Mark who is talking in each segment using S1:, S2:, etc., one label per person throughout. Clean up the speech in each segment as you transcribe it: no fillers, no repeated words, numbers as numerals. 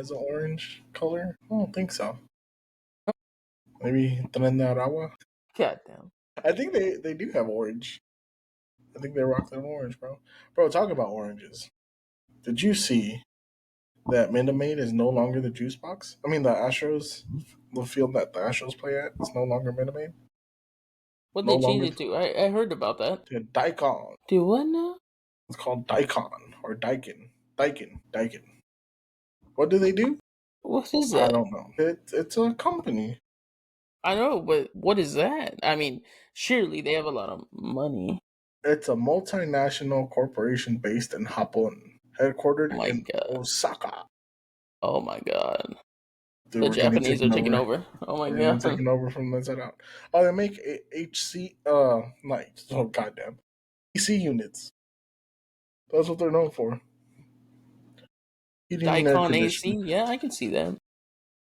S1: has an orange color? I don't think so. Maybe Trenarawa?
S2: Goddamn.
S1: I think they do have orange. I think they rock their orange, bro. Bro, talk about oranges. Did you see that Minute Maid is no longer the juice box? I mean, the Astros, the field that the Astros play at, is no longer Minute Maid.
S2: What
S1: No
S2: they change
S1: longer
S2: it to? I heard about that.
S1: to Daikon.
S2: Do what now?
S1: It's called Daikon or Daikin. Daikin. What do they do?
S2: What is
S1: I
S2: that?
S1: don't know. It's a company.
S2: I know, but what is that? I mean, surely they have a lot of money.
S1: It's a multinational corporation based in Japón,
S2: Oh
S1: headquartered
S2: my
S1: in
S2: god.
S1: Osaka.
S2: Oh my god.
S1: Dude,
S2: The
S1: we're gonna be
S2: Japanese are
S1: taking
S2: taking
S1: over.
S2: over. Oh my
S1: We're gonna be
S2: god.
S1: taking over from the inside out. Oh, they make HC, like, oh goddamn, EC units. That's what they're known for. Heating and air
S2: Daikon AC?
S1: conditioning.
S2: Yeah, I can see that.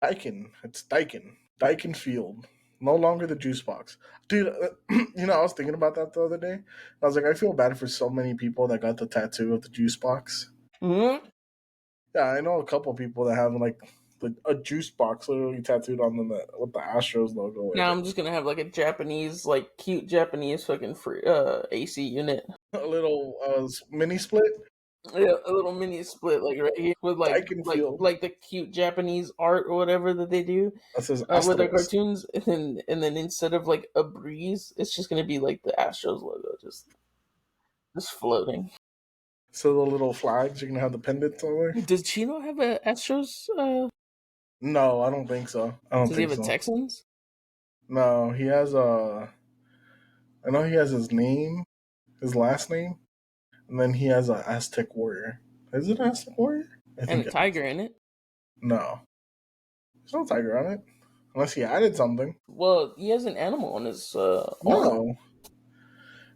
S1: Daikin. It's Daikin. Daikin Field. No longer the juice box. Dude, I was thinking about that the other day. I was like, I feel bad for so many people that got the tattoo of the juice box.
S2: Mm-hmm.
S1: Yeah, I know a couple people that have like a juice box literally tattooed on them with the Astros logo in
S2: Now
S1: it.
S2: I'm just gonna have like a Japanese, like cute Japanese fucking free AC unit.
S1: A little mini split.
S2: Yeah, a little mini split, like right here, with
S1: Daikin Field.
S2: like the cute Japanese art or whatever that they do
S1: That says
S2: with their
S1: Astros.
S2: cartoons, and then instead of like a breeze, it's just gonna be like the Astros logo, just floating.
S1: So the little flags, you're gonna have the pendants on there?
S2: Does Chino have a Astros?
S1: No, I don't think so. I don't
S2: Does he
S1: think
S2: have a
S1: so.
S2: Texans?
S1: No, he has a. I know he has his name, his last name, and then he has a Aztec Warrior. Is it Aztec Warrior? I
S2: And a
S1: think it is.
S2: tiger in it.
S1: No, there's no tiger on it, unless he added something.
S2: Well, he has an animal on his arm.
S1: No,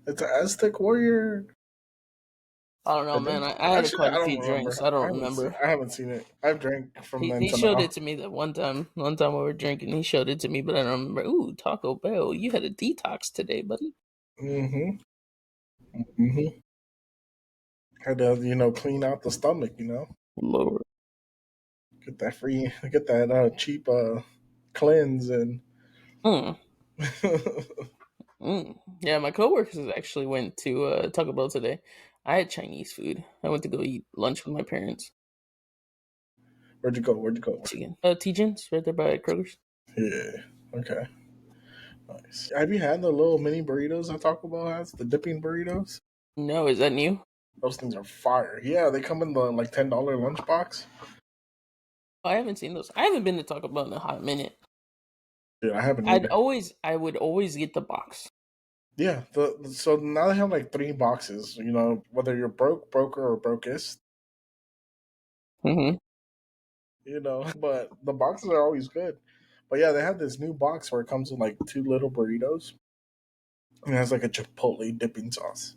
S1: it's an Aztec Warrior.
S2: I don't know,
S1: I
S2: man.
S1: think.
S2: I had
S1: Actually,
S2: quite
S1: I
S2: a
S1: don't
S2: few
S1: remember.
S2: drinks. I don't remember.
S1: I haven't seen it. I've drank from then
S2: He
S1: to
S2: showed
S1: now.
S2: it to me that one time. One time we were drinking, he showed it to me, but I don't remember. Ooh, Taco Bell, you had a detox today, buddy.
S1: Mm-hmm. Mm-hmm. Had to, clean out the stomach.
S2: Lord.
S1: Get that cheap cleanse and.
S2: Mm. Yeah, my coworkers actually went to Taco Bell today. I had Chinese food. I went to go eat lunch with my parents.
S1: Where'd you go? Where'd you go?
S2: Michigan. Tijin's right there by Kroger's.
S1: Yeah. Okay. Nice. Have you had the little mini burritos that Taco Bell has? The dipping burritos?
S2: No, is that new?
S1: Those things are fire. Yeah, they come in the like $10 lunchbox.
S2: Oh, I haven't seen those. I haven't been to Taco Bell in a hot minute.
S1: Dude, I haven't either.
S2: I would always get the box.
S1: Yeah. So now they have like 3 boxes. Whether you're broker, or brokest.
S2: Mm-hmm.
S1: But the boxes are always good. But yeah, they have this new box where it comes with like 2 little burritos. And it has like a chipotle dipping sauce.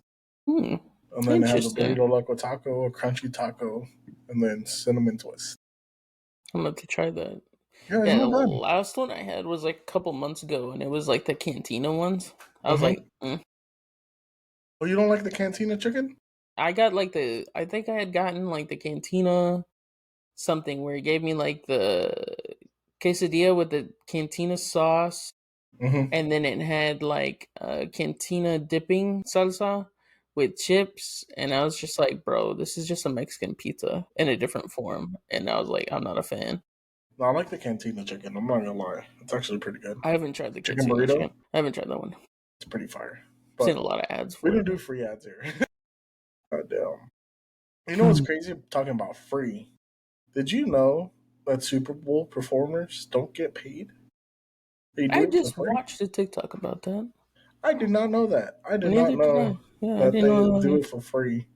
S2: Hmm.
S1: And then it has a
S2: Interesting.
S1: burrito loco taco, a crunchy taco, and then cinnamon twist.
S2: I'm gonna have to try that.
S1: Yeah, it's
S2: Yeah, the
S1: not bad.
S2: last one I had was like a couple months ago, and it was like the Cantina ones. I was
S1: Mm-hmm.
S2: like,
S1: Oh, you don't like the cantina chicken?
S2: I got like I think I had gotten like the Cantina something where it gave me like the quesadilla with the Cantina sauce,
S1: Mm-hmm.
S2: and then it had like Cantina dipping salsa with chips, and I was just like, bro, this is just a Mexican pizza in a different form, and I was like, I'm not a fan.
S1: No, I like the cantina chicken. I'm not gonna lie, it's actually pretty good.
S2: I haven't tried the
S1: Chicken
S2: Cantina
S1: burrito,
S2: chicken. I haven't tried that one.
S1: it's pretty fire.
S2: I've seen
S1: But
S2: a lot of ads
S1: we
S2: for
S1: don't
S2: it.
S1: do free ads here. God damn. You know what's
S2: Hmm.
S1: crazy? Talking about free. Did you know that Super Bowl performers don't get paid? They
S2: I
S1: do it for
S2: just
S1: free.
S2: watched a TikTok about that.
S1: I did not know that. I did not
S2: Neither did
S1: know
S2: I. Yeah, I
S1: that
S2: didn't
S1: they
S2: know
S1: do
S2: that.
S1: it for free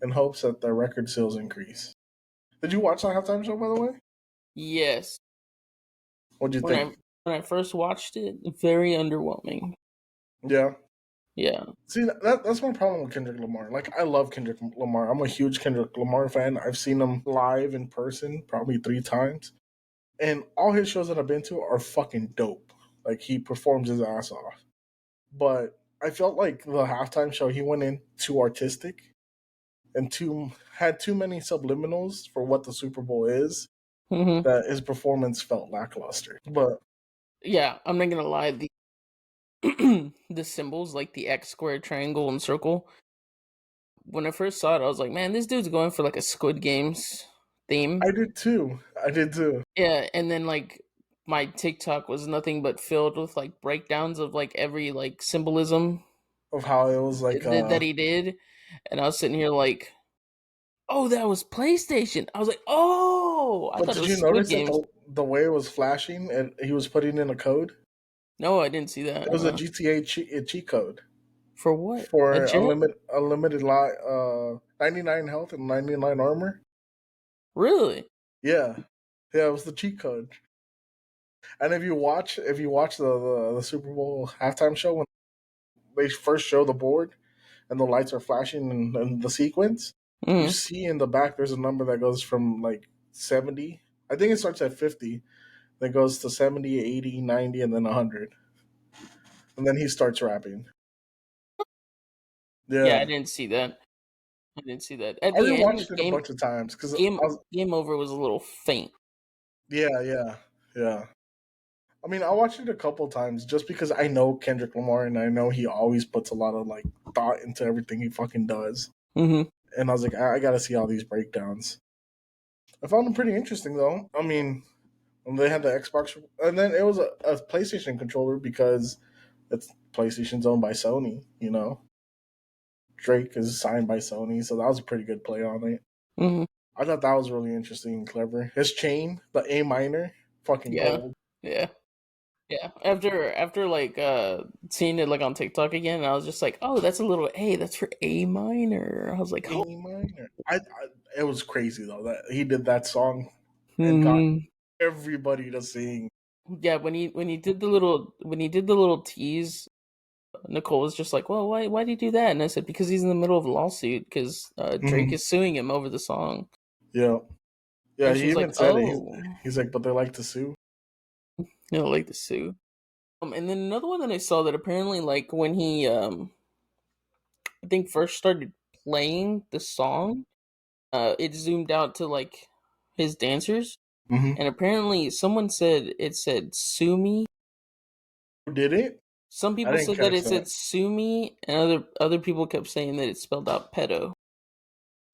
S1: in hopes that their record sales increase. Did you watch the halftime show, by the way?
S2: Yes,
S1: What'd you
S2: when
S1: think?
S2: I first watched it, very underwhelming.
S1: Yeah.
S2: Yeah.
S1: See, that's my problem with Kendrick Lamar. Like, I love Kendrick Lamar. I'm a huge Kendrick Lamar fan. I've seen him live in person probably 3 times. And all his shows that I've been to are fucking dope. Like, he performs his ass off. But I felt like the halftime show, he went in too artistic and had too many subliminals for what the Super Bowl is.
S2: Mm-hmm.
S1: that his performance felt lackluster. But
S2: Yeah, I'm not gonna lie. The the symbols like the X, square, triangle, and circle. When I first saw it, I was like, man, this dude's going for like a Squid Games theme.
S1: I did too. I did too.
S2: Yeah, and then like my TikTok was nothing but filled with like breakdowns of like every like symbolism
S1: Of how it was like
S2: that he did, and I was sitting here like, oh, that was PlayStation. I was like, oh, I
S1: but
S2: thought it
S1: did
S2: was
S1: you
S2: Squid
S1: notice that
S2: Games.
S1: the way it was flashing and he was putting in a code?
S2: No, I didn't see that.
S1: It was a GTA cheat code
S2: For what? A
S1: for
S2: jet?
S1: unlimited 99 health and 99 armor.
S2: Really?
S1: Yeah. Yeah, it was the cheat code. And if you watch the Super Bowl halftime show when they first show the board and the lights are flashing in the sequence, you
S2: Mm.
S1: see in the back there's a number that goes from like 70. I think it starts at 50, then goes to 70, 80, 90, and then 100. And then he starts rapping.
S2: Yeah, I
S1: Yeah.
S2: didn't see that. I didn't see that. At
S1: I
S2: the end,
S1: rewatched it a bunch of times because I
S2: game
S1: was,
S2: game over was a little faint.
S1: yeah, yeah, yeah. I mean, I watched it a couple times just because I know Kendrick Lamar and I know he always puts a lot of like thought into everything he fucking does.
S2: Mm-hmm.
S1: And I was like, I gotta see all these breakdowns. I found them pretty interesting though. I mean, when they had the Xbox, and then it was a PlayStation controller because it's PlayStation's owned by Sony. Drake is signed by Sony, so that was a pretty good play on it.
S2: Mm-hmm.
S1: I thought that was really interesting and clever. His chain, the A minor, fucking
S2: Yeah.
S1: gold.
S2: Yeah. Yeah. After like seeing it like on TikTok again, I was just like, oh, that's a little A. That's for A minor. I was like,
S1: A
S2: oh.
S1: minor. It was crazy though that he did that song and got
S2: Hmm.
S1: everybody to sing.
S2: Yeah. When he did the little tease, Nicole was just like, well, why did he do that? And I said because he's in the middle of a lawsuit because Drake
S1: Mhm.
S2: is suing him over the song.
S1: Yeah, yeah.
S2: And she
S1: He
S2: was like,
S1: even said it. He's,
S2: oh,
S1: he's like, but they like to sue.
S2: like the sue. And then another one that I saw that apparently, like when he, I think first started playing the song, it zoomed out to like his dancers,
S1: Hmm.
S2: and apparently someone said it said "sue me."
S1: Did it?
S2: Some
S1: I
S2: people
S1: didn't
S2: said that
S1: catch
S2: it
S1: that.
S2: said "sue me," and other people kept saying that it spelled out "pedo."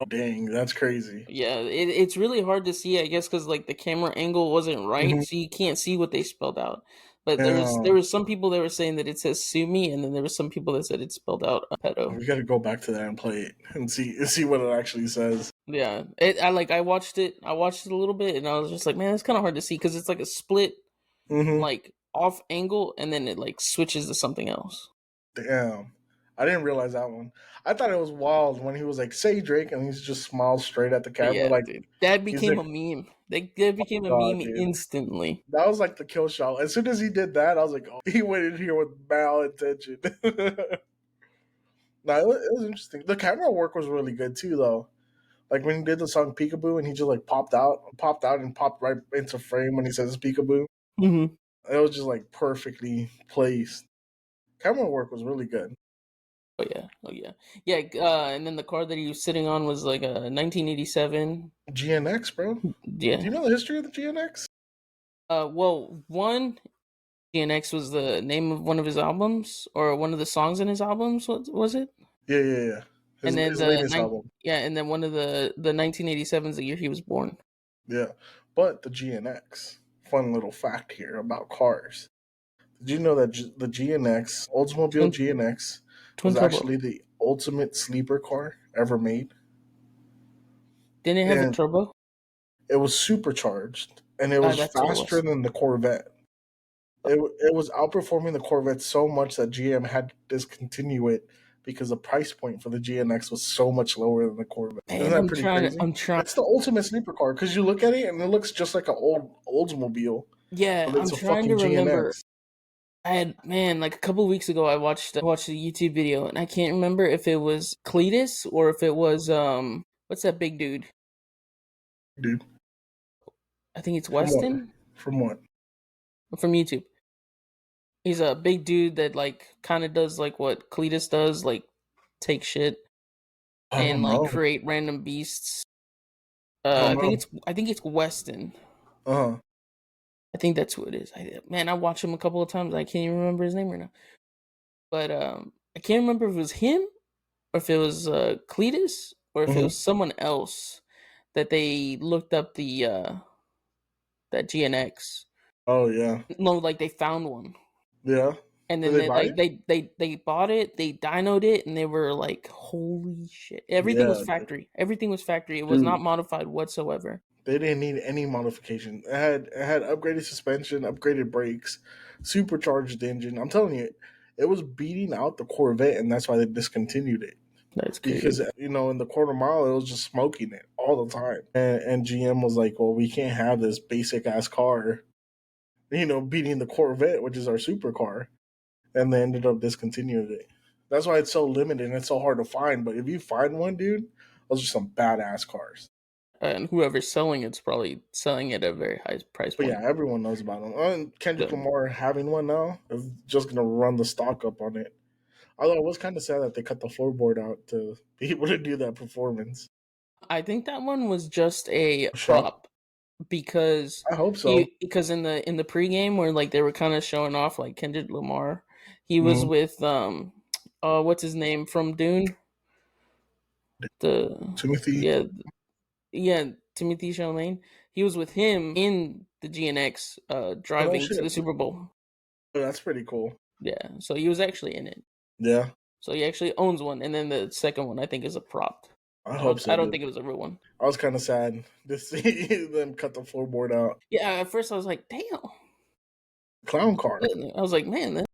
S1: Oh, dang, that's crazy.
S2: Yeah, it's really hard to see, I guess, because like the camera angle wasn't right,
S1: Hmm.
S2: so you can't see what they spelled out. But there
S1: Damn,
S2: was some people that were saying that it says "sue me," and then there was some people that said it spelled out "pedo."
S1: we got to go back to that and play it and see what it actually says.
S2: Yeah, I watched it. I watched it a little bit, and I was just like, man, it's kind of hard to see because it's like a split,
S1: Hmm.
S2: like off angle, and then it like switches to something else.
S1: Damn, I didn't realize that one. I thought it was wild when he was like, "Say Drake," and he's just smiles straight at the camera,
S2: Yeah,
S1: like
S2: dude, that
S1: he's
S2: became
S1: like,
S2: a meme. That
S1: "Oh
S2: became a
S1: God,
S2: meme
S1: dude."
S2: instantly.
S1: That was like the kill shot. As soon as he did that, I was like, "Oh, he went in here with malintention." No, it was interesting. The camera work was really good too, though. Like when he did the song "Peekaboo" and he just like popped out, and popped right into frame when he says "Peekaboo."
S2: Hmm.
S1: It was just like perfectly placed. Camera work was really good.
S2: Oh yeah, oh yeah, yeah. And then the car that he was sitting on was like a 1987.
S1: GNX, bro. Do
S2: Yeah.
S1: you know the history of the GNX?
S2: Well, one GNX was the name of one of his albums or one of the songs in his albums. What was it?
S1: Yeah, yeah, yeah. His
S2: And then
S1: his latest album.
S2: and then one of the 1987 is the year he was born.
S1: Yeah, but the GNX. Fun little fact here about cars. Did you know that the GNX, Oldsmobile
S2: Twin
S1: GNX,
S2: twin
S1: was
S2: turbo.
S1: actually the ultimate sleeper car ever made?
S2: Didn't it have a
S1: And
S2: turbo?
S1: it was supercharged, and it was
S2: That's what it
S1: faster
S2: was.
S1: than the Corvette. It was outperforming the Corvette so much that GM had to discontinue it because the price point for the GNX was so much lower than the Corvette. Isn't
S2: Man,
S1: that pretty crazy?
S2: I'm trying.
S1: It's the ultimate sleeper car because you look at it and it looks just like an old Oldsmobile,
S2: Yeah,
S1: but
S2: I'm
S1: it's a
S2: trying to
S1: fucking
S2: remember.
S1: GNX.
S2: I had man like a couple weeks ago. I watched a YouTube video, and I can't remember if it was Cletus or if it was what's that big dude?
S1: Dude,
S2: I think it's
S1: from what?
S2: Weston
S1: From what?
S2: from YouTube. He's a big dude that like kind of does like what Cletus does, like take shit
S1: I
S2: and
S1: don't
S2: like
S1: know.
S2: create random beasts.
S1: I don't
S2: I think
S1: know.
S2: it's Weston.
S1: Uh huh.
S2: I think that's who it is. Man, I watched him a couple of times. I can't even remember his name right now. But I can't remember if it was him or if it was Cletus or if it was
S1: Hmm.
S2: someone else that they looked up the that GNX.
S1: Oh yeah.
S2: No, like they found one.
S1: Yeah.
S2: And
S1: Did
S2: then
S1: they
S2: they
S1: buy
S2: like
S1: it?
S2: they bought it, they dynoed it, and they were like, "Holy shit!" Everything was
S1: Yeah, dude.
S2: factory. Everything was factory. It was not
S1: Dude,
S2: modified whatsoever.
S1: they didn't need any modification. It had upgraded suspension, upgraded brakes, supercharged engine. I'm telling you, it was beating out the Corvette, and that's why they discontinued it.
S2: That's
S1: Because
S2: crazy.
S1: in the quarter mile, it was just smoking it all the time, and GM was like, "Well, we can't have this basic ass car, beating the Corvette, which is our supercar," and they ended up discontinuing it. That's why it's so limited and it's so hard to find. But if you find one, dude, those are some badass cars.
S2: And whoever's selling it's probably selling it at a very high price
S1: But
S2: point.
S1: yeah, everyone knows about them. And Kendrick
S2: So,
S1: Lamar having one now is just gonna run the stock up on it. Although it was kind of sad that they cut the floorboard out to be able to do that performance.
S2: I think that one was just a
S1: Shot.
S2: prop because
S1: I hope so.
S2: because in the pregame where like they were kind of showing off like Kendrick Lamar, he was
S1: Hmm.
S2: with what's his name from Dune? The
S1: Timothy.
S2: yeah, yeah, Timothy Chalamet. He was with him in the GNX
S1: Oh no
S2: driving to the
S1: shit.
S2: Super Bowl.
S1: Oh, that's pretty cool.
S2: Yeah, so he was actually in it.
S1: Yeah,
S2: So he actually owns one, and then the second one I think is a prop.
S1: I hope so,
S2: I don't
S1: dude.
S2: think it was a real one.
S1: I was kind of sad to see them cut the floorboard out.
S2: Yeah, at first I was like, damn.
S1: Clown car.
S2: I was like, man,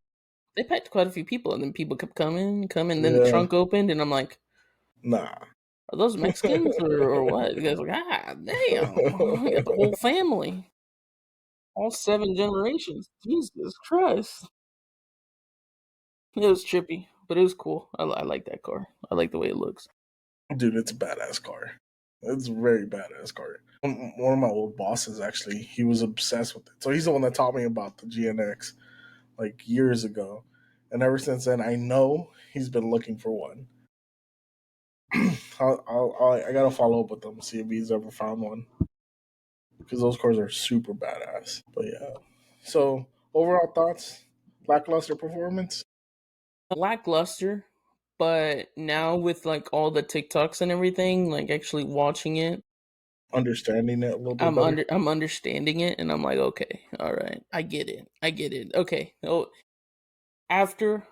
S2: they packed quite a few people, and then people kept coming. And then the
S1: Yeah.
S2: trunk opened, and I'm like,
S1: Nah.
S2: are those Mexicans or what? You guys like, ah, damn, we got the whole family, all 7 generations. Jesus Christ, it was trippy, but it was cool. I like that car. I like the way it looks.
S1: Dude, it's a badass car. It's a very badass car. One of my old bosses actually, he was obsessed with it. So he's the one that taught me about the GNX like years ago, and ever since then, I know he's been looking for one. I gotta follow up with him see if he's ever found one because those cars are super badass. But yeah, so overall thoughts, lackluster performance,
S2: Lackluster, but now with like all the TikToks and everything, like actually watching it,
S1: understanding it a little bit better.
S2: I'm understanding it, and I'm like, okay, all right, I get it. Okay, oh, after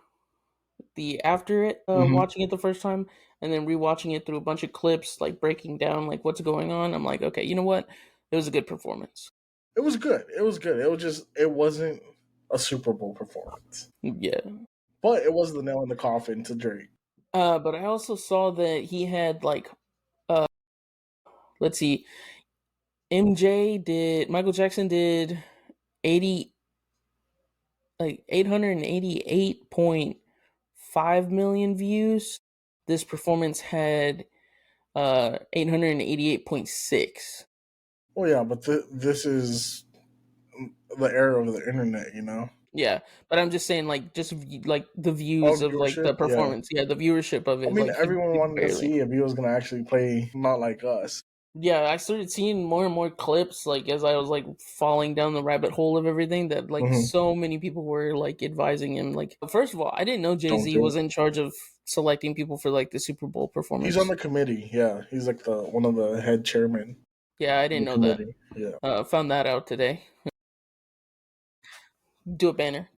S2: after it,
S1: Hmm.
S2: watching it the first time, and then rewatching it through a bunch of clips, like breaking down like what's going on, I'm like, okay, you know what? It was a good performance.
S1: It was good. It was good. It was just it wasn't a Super Bowl performance,
S2: Yeah.
S1: but it was the nail in the coffin to Drake.
S2: But I also saw that he had like, uh, let's see, Michael Jackson did 80 like 888.5 million views. This performance had 888.6.
S1: Well, yeah, but this is the era of the internet.
S2: Yeah, but I'm just saying, like, like the
S1: All
S2: views of like the
S1: viewership, yeah.
S2: performance. Yeah, the viewership of
S1: I
S2: it.
S1: mean,
S2: Like
S1: everyone
S2: he
S1: wanted to
S2: barely.
S1: see if he was gonna actually play "Not Like Us."
S2: Yeah, I started seeing more and more clips, like as I was like falling down the rabbit hole of everything. That like
S1: Hmm.
S2: so many people were like advising him. Like, first of all, I didn't know Jay
S1: Don't
S2: Z
S1: do
S2: was
S1: it.
S2: in charge of selecting people for like the Super Bowl
S1: He's on
S2: performance.
S1: the committee. Yeah, he's like the one of the head chairman
S2: Yeah, I
S1: of
S2: didn't
S1: the
S2: know that.
S1: committee. Yeah,
S2: Found that out today. Do a banner.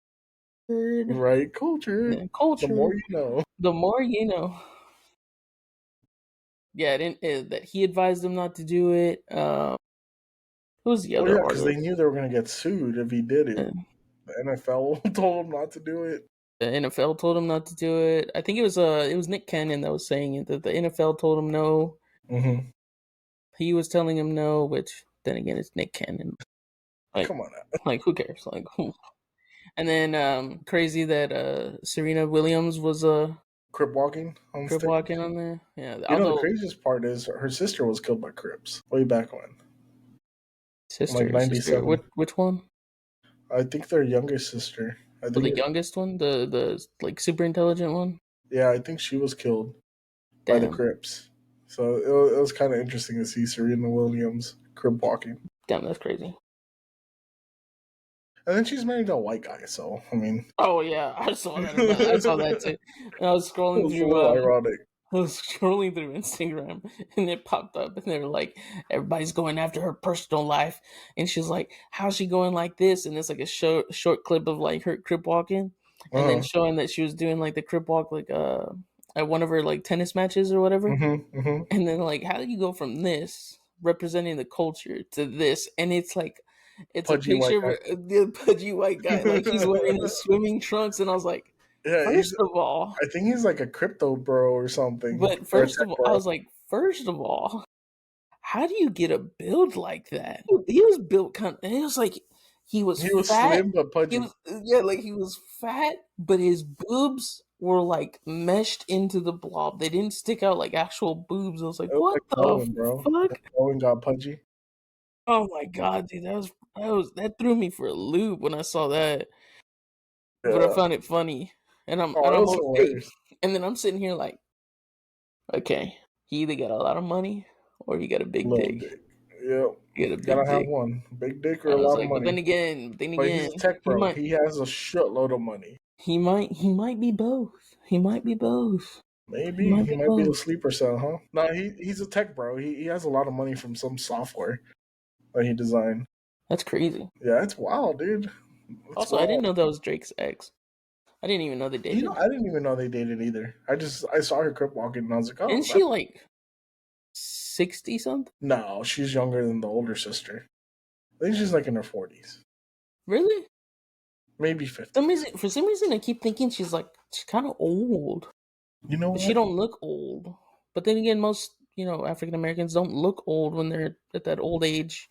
S2: Good.
S1: right. Culture.
S2: Yeah,
S1: The more
S2: culture.
S1: you know.
S2: The more you know. Yeah, I didn't that he advised him not to do it. Who's the
S1: Well,
S2: other
S1: yeah, because they
S2: artist?
S1: knew they were gonna get sued if he did it.
S2: Uh,
S1: The NFL told him not to do it.
S2: The NFL told him not to do it. I think it was Nick Cannon that was saying it that the NFL told him no.
S1: Hmm.
S2: He was telling him no, which then again it's Nick Cannon. Like
S1: Come on now.
S2: like who cares? Like who? And then crazy that Serena Williams was
S1: Crip walking on
S2: crip
S1: stage.
S2: walking on there. Yeah,
S1: The
S2: although
S1: craziest part is her sister was killed by Crips way back when, in like
S2: sister,
S1: '97.
S2: which one?
S1: I think their youngest sister. I
S2: Oh, the
S1: think,
S2: youngest one, the like super intelligent one.
S1: yeah, I think she was killed by the
S2: Damn,
S1: Crips. So it was kind of interesting to see Serena Williams crip walking.
S2: damn, that's crazy.
S1: And then she's married to a white guy, so I mean,
S2: Oh yeah, I saw that about. I saw that
S1: it
S2: too. And I was scrolling
S1: was a
S2: through.
S1: little ironic.
S2: I was scrolling through Instagram, and it popped up, and they were like, everybody's going after her personal life, and she's like, "How's she going like this?" And it's like a short clip of like her crip walking, and then
S1: Uh,
S2: showing that she was doing like the crip walk like at one of her like tennis matches or whatever,
S1: mm-hmm.
S2: and then like, how do you go from this representing the culture to this, and it's a
S1: Pudgy white
S2: picture of
S1: guy.
S2: the pudgy white guy, like he's wearing his swimming trunks, and I was like,
S1: Yeah,
S2: first of all,
S1: I think he's like a crypto bro or something,
S2: but
S1: or a
S2: first
S1: tech
S2: of all, I
S1: bro.
S2: was like, first of all, how do you get a build like that? He was built kind of, it was like he was
S1: He was
S2: fat.
S1: slim but
S2: He
S1: pudgy.
S2: was, yeah, like he was fat, but his boobs were like meshed into the blob. They didn't stick out like actual boobs. I was like,
S1: It was
S2: what
S1: like
S2: the
S1: Bowen, bro.
S2: fuck?
S1: Bowen got pudgy.
S2: Oh my god, dude, that threw me for a loop when I saw that. But I
S1: Yeah.
S2: found it funny,
S1: Oh,
S2: and
S1: it
S2: I'm
S1: was
S2: hey,
S1: hilarious.
S2: and then I'm sitting here like, okay, he either got a lot of money or he got a big
S1: Little
S2: dick.
S1: dick. Yep.
S2: He got a big
S1: Gotta have
S2: dick.
S1: one. Big dick or
S2: And
S1: a
S2: I was
S1: lot of
S2: like,
S1: money.
S2: but then
S1: But he's
S2: again,
S1: a tech bro. He has a shitload of money.
S2: he might be both. He might be both. He
S1: Maybe
S2: might
S1: he
S2: be
S1: might be the
S2: both.
S1: sleeper cell, huh? No, he's a tech bro. He has a lot of money from some software that he designed.
S2: That's crazy.
S1: Yeah, it's wild, dude. It's
S2: Also, I didn't
S1: wild.
S2: know that was Drake's ex. I didn't even know they
S1: You know,
S2: dated.
S1: I didn't even know they dated either. I saw her crip walking and I was like,
S2: Isn't
S1: oh,
S2: she
S1: that.
S2: like 60 something?
S1: No, she's younger than the older sister. I think she's like in her 40s,
S2: Really?
S1: maybe 50s.
S2: For some reason, I keep thinking she's kind of old.
S1: You know
S2: But she
S1: what?
S2: don't look old. But then again, most African Americans don't look old when they're at that old age.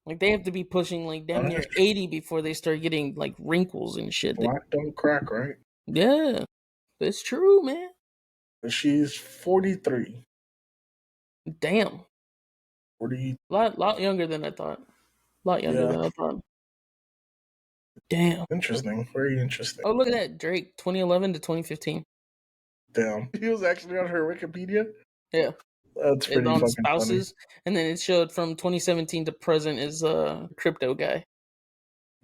S2: Like they have to be pushing like damn
S1: That is
S2: near
S1: true.
S2: 80 before they start getting like wrinkles and shit.
S1: Black don't crack, right?
S2: Yeah, it's true, man.
S1: She's 43.
S2: Damn,
S1: 40.
S2: lot younger than I thought. Lot younger
S1: Yeah,
S2: than I thought. Damn.
S1: interesting. Very interesting.
S2: Oh, look at that, Drake, 2011 to 2015.
S1: Damn. He was actually on her Wikipedia?
S2: Yeah,
S1: That's
S2: it's
S1: pretty
S2: on
S1: fucking funny.
S2: spouses, and then it showed from 2017 to present is a crypto guy.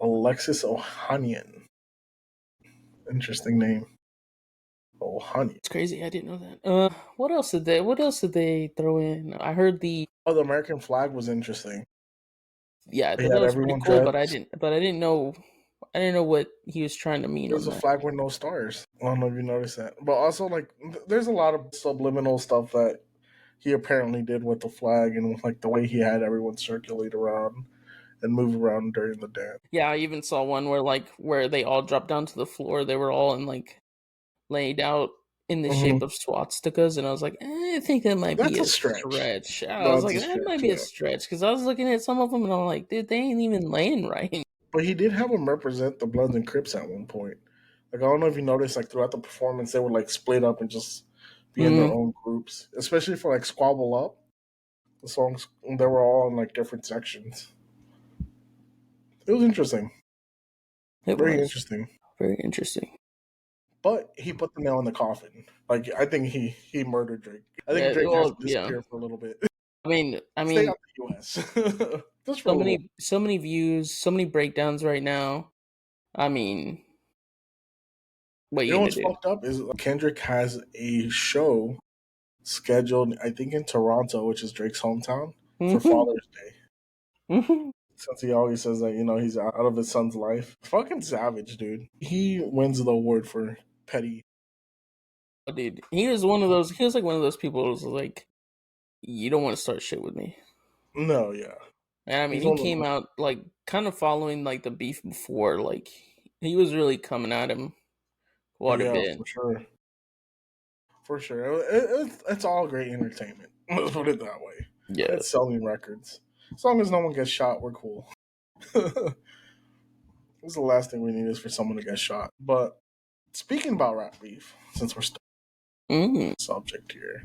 S1: Alexis Ohanian. Interesting name. Ohanian.
S2: It's crazy. I didn't know that. What else did they? What else did they throw in? I heard the.
S1: Oh, the American flag was interesting.
S2: Yeah, I
S1: He
S2: thought that
S1: had
S2: was pretty
S1: everyone
S2: cool, but
S1: dressed.
S2: I didn't know. I didn't know what he was trying to mean
S1: There's
S2: on
S1: a
S2: that.
S1: flag with no stars. I don't know if you noticed that. But also, like, there's a lot of subliminal stuff that he apparently did with the flag and like the way he had everyone circulate around and move around during the dance.
S2: Yeah, I even saw one where where they all dropped down to the floor. They were all in like laid out in the
S1: Hmm.
S2: shape of swastikas, and I was like, I think that might be
S1: That's a
S2: a
S1: stretch.
S2: stretch. I was
S1: That's
S2: like,
S1: a
S2: that
S1: stretch,
S2: might be a
S1: yeah.
S2: stretch because I was looking at some of them, and I'm like, dude, they ain't even laying right.
S1: But he did have them represent the Bloods and Crips at one point. Like, I don't know if you noticed, like, throughout the performance, they would, like, split up and just be in their
S2: Mm,
S1: own groups. Especially for, like, Squabble Up. The songs, they were all in, like, different sections. It was interesting.
S2: it
S1: Very
S2: was
S1: interesting.
S2: very interesting.
S1: But he put the nail in the coffin. Like, I think he murdered Drake. I think
S2: Yeah,
S1: Drake has
S2: well,
S1: to
S2: yeah.
S1: disappear for a little bit.
S2: I
S1: Stay
S2: mean,
S1: out the U.S. Just for a little.
S2: so many views, so many breakdowns right now. I mean, what
S1: You
S2: you
S1: know
S2: gonna
S1: what's
S2: do?
S1: fucked up is Kendrick has a show scheduled, I think, in Toronto, which is Drake's hometown, for
S2: Hmm.
S1: Father's Day.
S2: Hmm.
S1: Since he always says that, he's out of his son's life. Fucking savage, dude. He wins the award for petty.
S2: Dude, he was one of those. He was like one of those people who was like, you don't want to start shit with me.
S1: No, yeah.
S2: And I mean,
S1: He's
S2: he
S1: one of
S2: came
S1: those.
S2: out like kind of following like the beef before. Like he was really coming at him quite a
S1: Yeah,
S2: bit.
S1: for sure. For sure. It's all great entertainment. Let's put it that way.
S2: Yeah.
S1: It's selling records. As long as no one gets shot, we're cool. This is the last thing we need is for someone to get shot. But speaking about rap beef, since we're still
S2: Mm,
S1: on the subject here,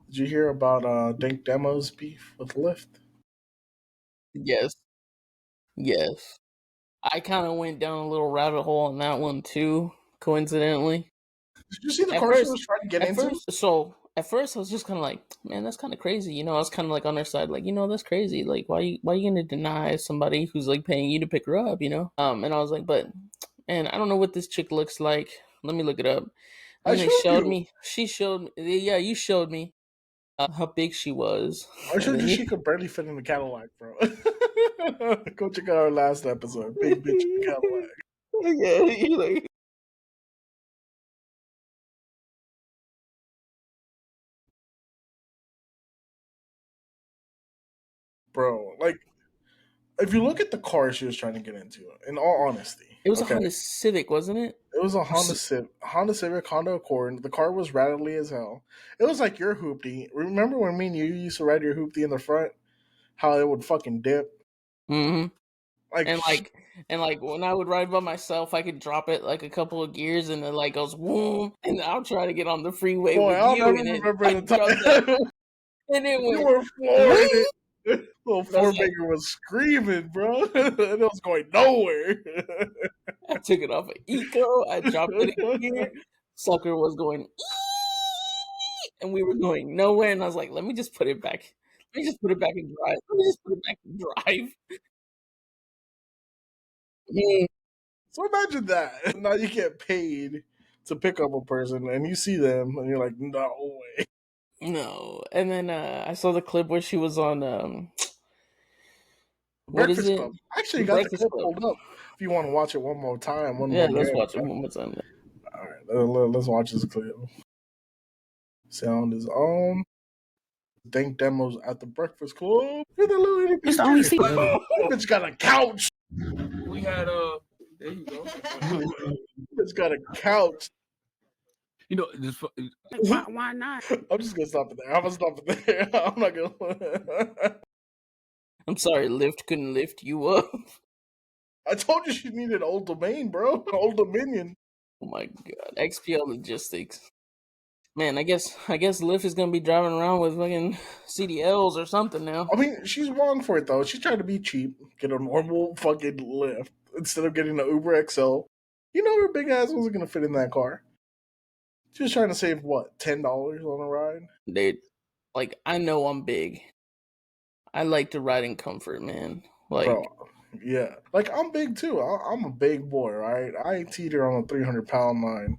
S1: did you hear about Dink Demo's beef with Lyft?
S2: yes. Yes. I kind of went down a little rabbit hole on that one too. Coincidentally,
S1: Did you see the
S2: at
S1: course he
S2: first,
S1: was trying to get into?
S2: so at first I was just kind of like, man, that's kind of crazy. You know, I was kind of like on her side, like, that's crazy. Like, why you gonna deny somebody who's like paying you to pick her up? And I was like, but, man, I don't know what this chick looks like. Let me look it up. And
S1: I
S2: then they
S1: showed
S2: showed
S1: you.
S2: me. She showed me. Yeah, you showed me how big she was.
S1: I
S2: And
S1: showed
S2: then
S1: you
S2: you.
S1: she could barely fit in the Cadillac, bro. Go check out our last episode. Big bitch in the Cadillac.
S2: Yeah, you like.
S1: Bro, like, if you look at the car she was trying to get into, in all honesty,
S2: It was a
S1: okay,
S2: Honda Civic, wasn't it?
S1: it was a
S2: Or
S1: Honda Civic, Honda Accord. The car was rattly as hell. It was like your hoopty. Remember when me and you used to ride your hoopty in the front? How it would fucking dip?
S2: Mm-hmm.
S1: Like,
S2: And like when I would ride by myself, I could drop it like a couple of gears, and then like goes boom, and I'll try to get on the freeway
S1: boy,
S2: with
S1: I'll
S2: you,
S1: never
S2: and then
S1: remember
S2: I
S1: the
S2: dropped that,
S1: time.
S2: and it
S1: You
S2: went
S1: were flooring
S2: wing.
S1: it. Little
S2: And I was
S1: four
S2: like,
S1: banger was screaming, bro. And it was going nowhere.
S2: I took it off of eco, I dropped it in gear, sucker was going, and we were going nowhere, and I was like, let me just put it back. Let me just put it back in drive. Let me just put it back in drive. Mm,
S1: So imagine that. Now you get paid to pick up a person and you see them and you're like, no way.
S2: no. And then I saw the clip where she was on what is
S1: Breakfast
S2: it?
S1: Club. I actually got the
S2: Breakfast
S1: clip
S2: Club.
S1: pulled up if you want to watch it one more time, one
S2: Yeah,
S1: more
S2: let's
S1: again.
S2: watch it one more time.
S1: All right, let's watch this clip. Sound is on. Dank demos at the Breakfast Club. Hit the little itty
S2: It's
S1: bitty
S2: the only
S1: chair.
S2: seat.
S1: Bitch got a couch.
S3: We had there you go.
S1: Bitch got a couch.
S3: You know, just why not?
S1: I'm just gonna stop it there. I'm gonna stop it there. I'm not gonna.
S2: I'm sorry, Lyft couldn't lift you up.
S1: I told you she needed Old Domain, bro. Old Dominion.
S2: Oh my god, XPL logistics. Man, I guess Lyft is gonna be driving around with fucking CDLs or something now.
S1: I mean, she's wrong for it though. She tried to be cheap, get a normal fucking Lyft instead of getting an Uber XL. You know her big ass wasn't gonna fit in that car. She was trying to save what, $10 on a ride?
S2: Dude, like I know I'm big. I like to ride in comfort, man. Like,
S1: Bro, yeah. Like I'm big too. I'm a big boy, right? I ain't teeter on a 300-pound line.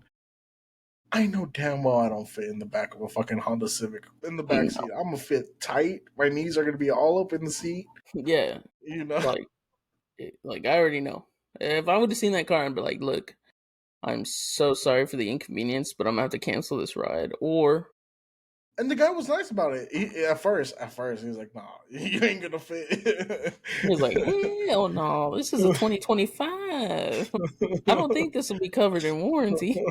S1: I know damn well I don't fit in the back of a fucking Honda Civic. In the back
S2: no,
S1: seat, I'm gonna fit tight. My knees are gonna be all up in the seat.
S2: yeah,
S1: You know.
S2: like, like I already know. If I would have seen that car and be like, look, I'm so sorry for the inconvenience, but I'm gonna have to cancel this ride, or
S1: And the guy was nice about it. At first, he was like, "Nah, you ain't gonna fit."
S2: he's like, hell no, this is a 2025. I don't think this will be covered in warranty.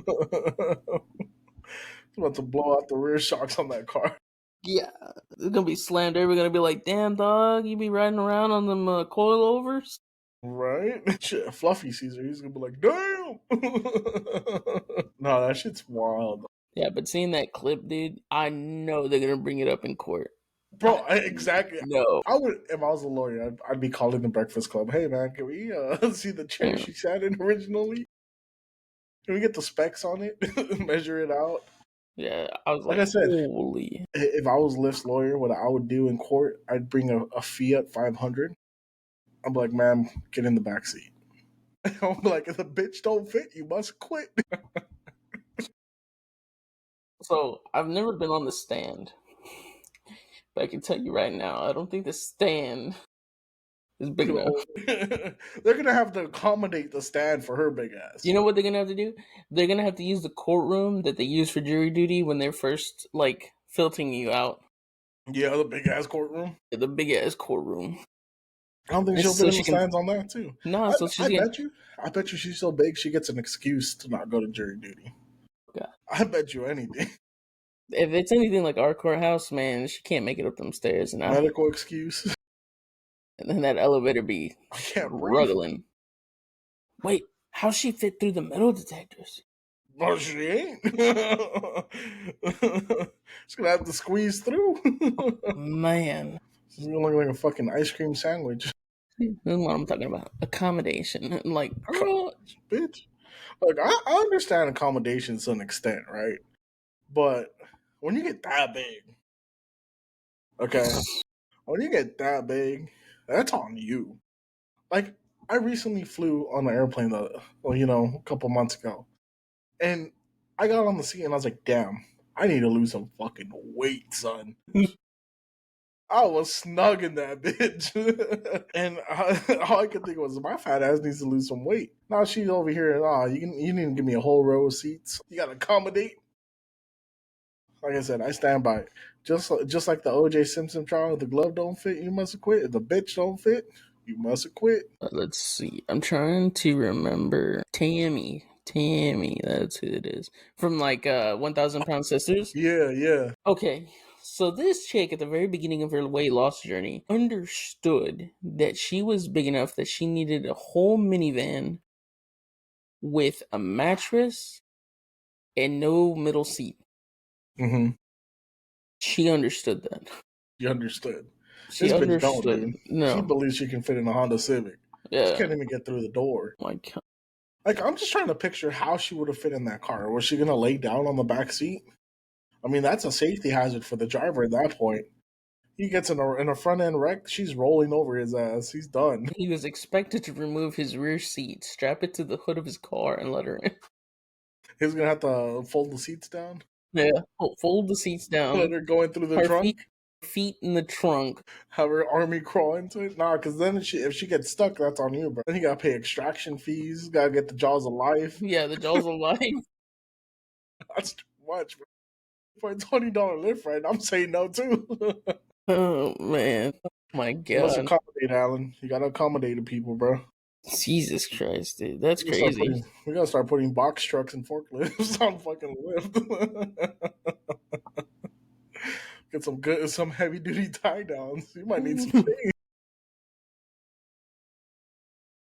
S1: About to blow out the rear shocks on that car,
S2: Yeah, it's gonna be slammed. Everybody's gonna be like, "Damn, dog, you be riding around on them coilovers."
S1: right? Shit, Fluffy Caesar, he's gonna be like, "Damn!" No, that shit's wild,
S2: Yeah, but seeing that clip, dude, I know they're gonna bring it up in court.
S1: bro.
S2: I
S1: Exactly.
S2: know.
S1: I would, if I was a lawyer, I'd be calling the Breakfast Club. Hey, man, can we see the chair
S2: Yeah,
S1: she sat in originally? Can we get the specs on it? Measure it out.
S2: yeah, I was
S1: Like I
S2: like,
S1: said,
S2: holy.
S1: if I was Lyft's lawyer, what I would do in court, I'd bring a Fiat 500. I'm like, ma'am, get in the back seat. I'm like, if the bitch don't fit, you must quit.
S2: So I've never been on the stand, but I can tell you right now, I don't think the stand is big enough.
S1: They're gonna have to accommodate the stand for her big ass.
S2: You know what they're gonna have to do? They're gonna have to use the courtroom that they use for jury duty when they're first like filtering you out.
S1: Yeah, the big ass courtroom.
S2: The big ass courtroom.
S1: I don't think
S2: And
S1: she'll fit
S2: so
S1: in the
S2: she can
S1: stands on that too.
S2: no,
S1: I,
S2: so she's
S1: I
S2: gonna
S1: bet you. I bet you she's so big she gets an excuse to not go to jury duty.
S2: God.
S1: I bet you anything.
S2: If it's anything like our courthouse, man, she can't make it up them stairs, and
S1: Medical excuse.
S2: then that elevator be
S1: I can't breathe.
S2: struggling. Wait, how she fit through the metal detectors?
S1: Well, she ain't. She's gonna have to squeeze through.
S2: Man,
S1: She's gonna look like a fucking ice cream sandwich.
S2: this is what I'm talking about. Accommodation. Like, girl,
S1: Bitch. Like, I understand accommodations to an extent, right? But when you get that big, okay, when you get that big, that's on you. Like, I recently flew on an airplane, a couple months ago, and I got on the seat and I was like, damn, I need to lose some fucking weight, son. I was snug in that bitch. And all I could think was, my fat ass needs to lose some weight. Now she's over here, and you need to give me a whole row of seats. You got to accommodate. Like I said, I stand by it. Just like the O.J. Simpson trial, the glove don't fit, you must have quit. If the bitch don't fit, you must have quit.
S2: Let's see. I'm trying to remember Tammy. Tammy, that's who it is. From like 1,000 Pound Sisters.
S1: Yeah.
S2: Okay, so this chick at the very beginning of her weight loss journey understood that she was big enough that she needed a whole minivan with a mattress and no middle seat.
S1: Mm-hmm.
S2: She understood that.
S1: You understood.
S2: She
S1: This bitch don't,
S2: understood.
S1: dude.
S2: No.
S1: She believes she can fit in a Honda Civic.
S2: Yeah.
S1: She can't even get through the door.
S2: My God.
S1: Like, I'm just trying to picture how she would have fit in that car. Was she gonna lay down on the back seat? I mean, that's a safety hazard for the driver at that point. He gets in a front end wreck, she's rolling over his ass. He's done.
S2: He was expected to remove his rear seat, strap it to the hood of his car, and let her in.
S1: He's gonna have to fold the seats down.
S2: Yeah, fold the seats down.
S1: Let her go in through the
S2: Her
S1: trunk.
S2: feet in the trunk.
S1: Have her army crawl into it. Nah, because then if she gets stuck, that's on you, bro. Then you gotta pay extraction fees. Gotta get the jaws of life.
S2: Yeah, the jaws of life.
S1: That's too much, bro. For a $20 lift ride, I'm saying no too.
S2: Oh man, my
S1: You must
S2: God.
S1: accommodate, Alan. You gotta accommodate the people, bro.
S2: Jesus Christ, dude, that's crazy.
S1: We gotta start putting box trucks and forklifts on fucking Lyft. Get some heavy duty tie downs. You might need some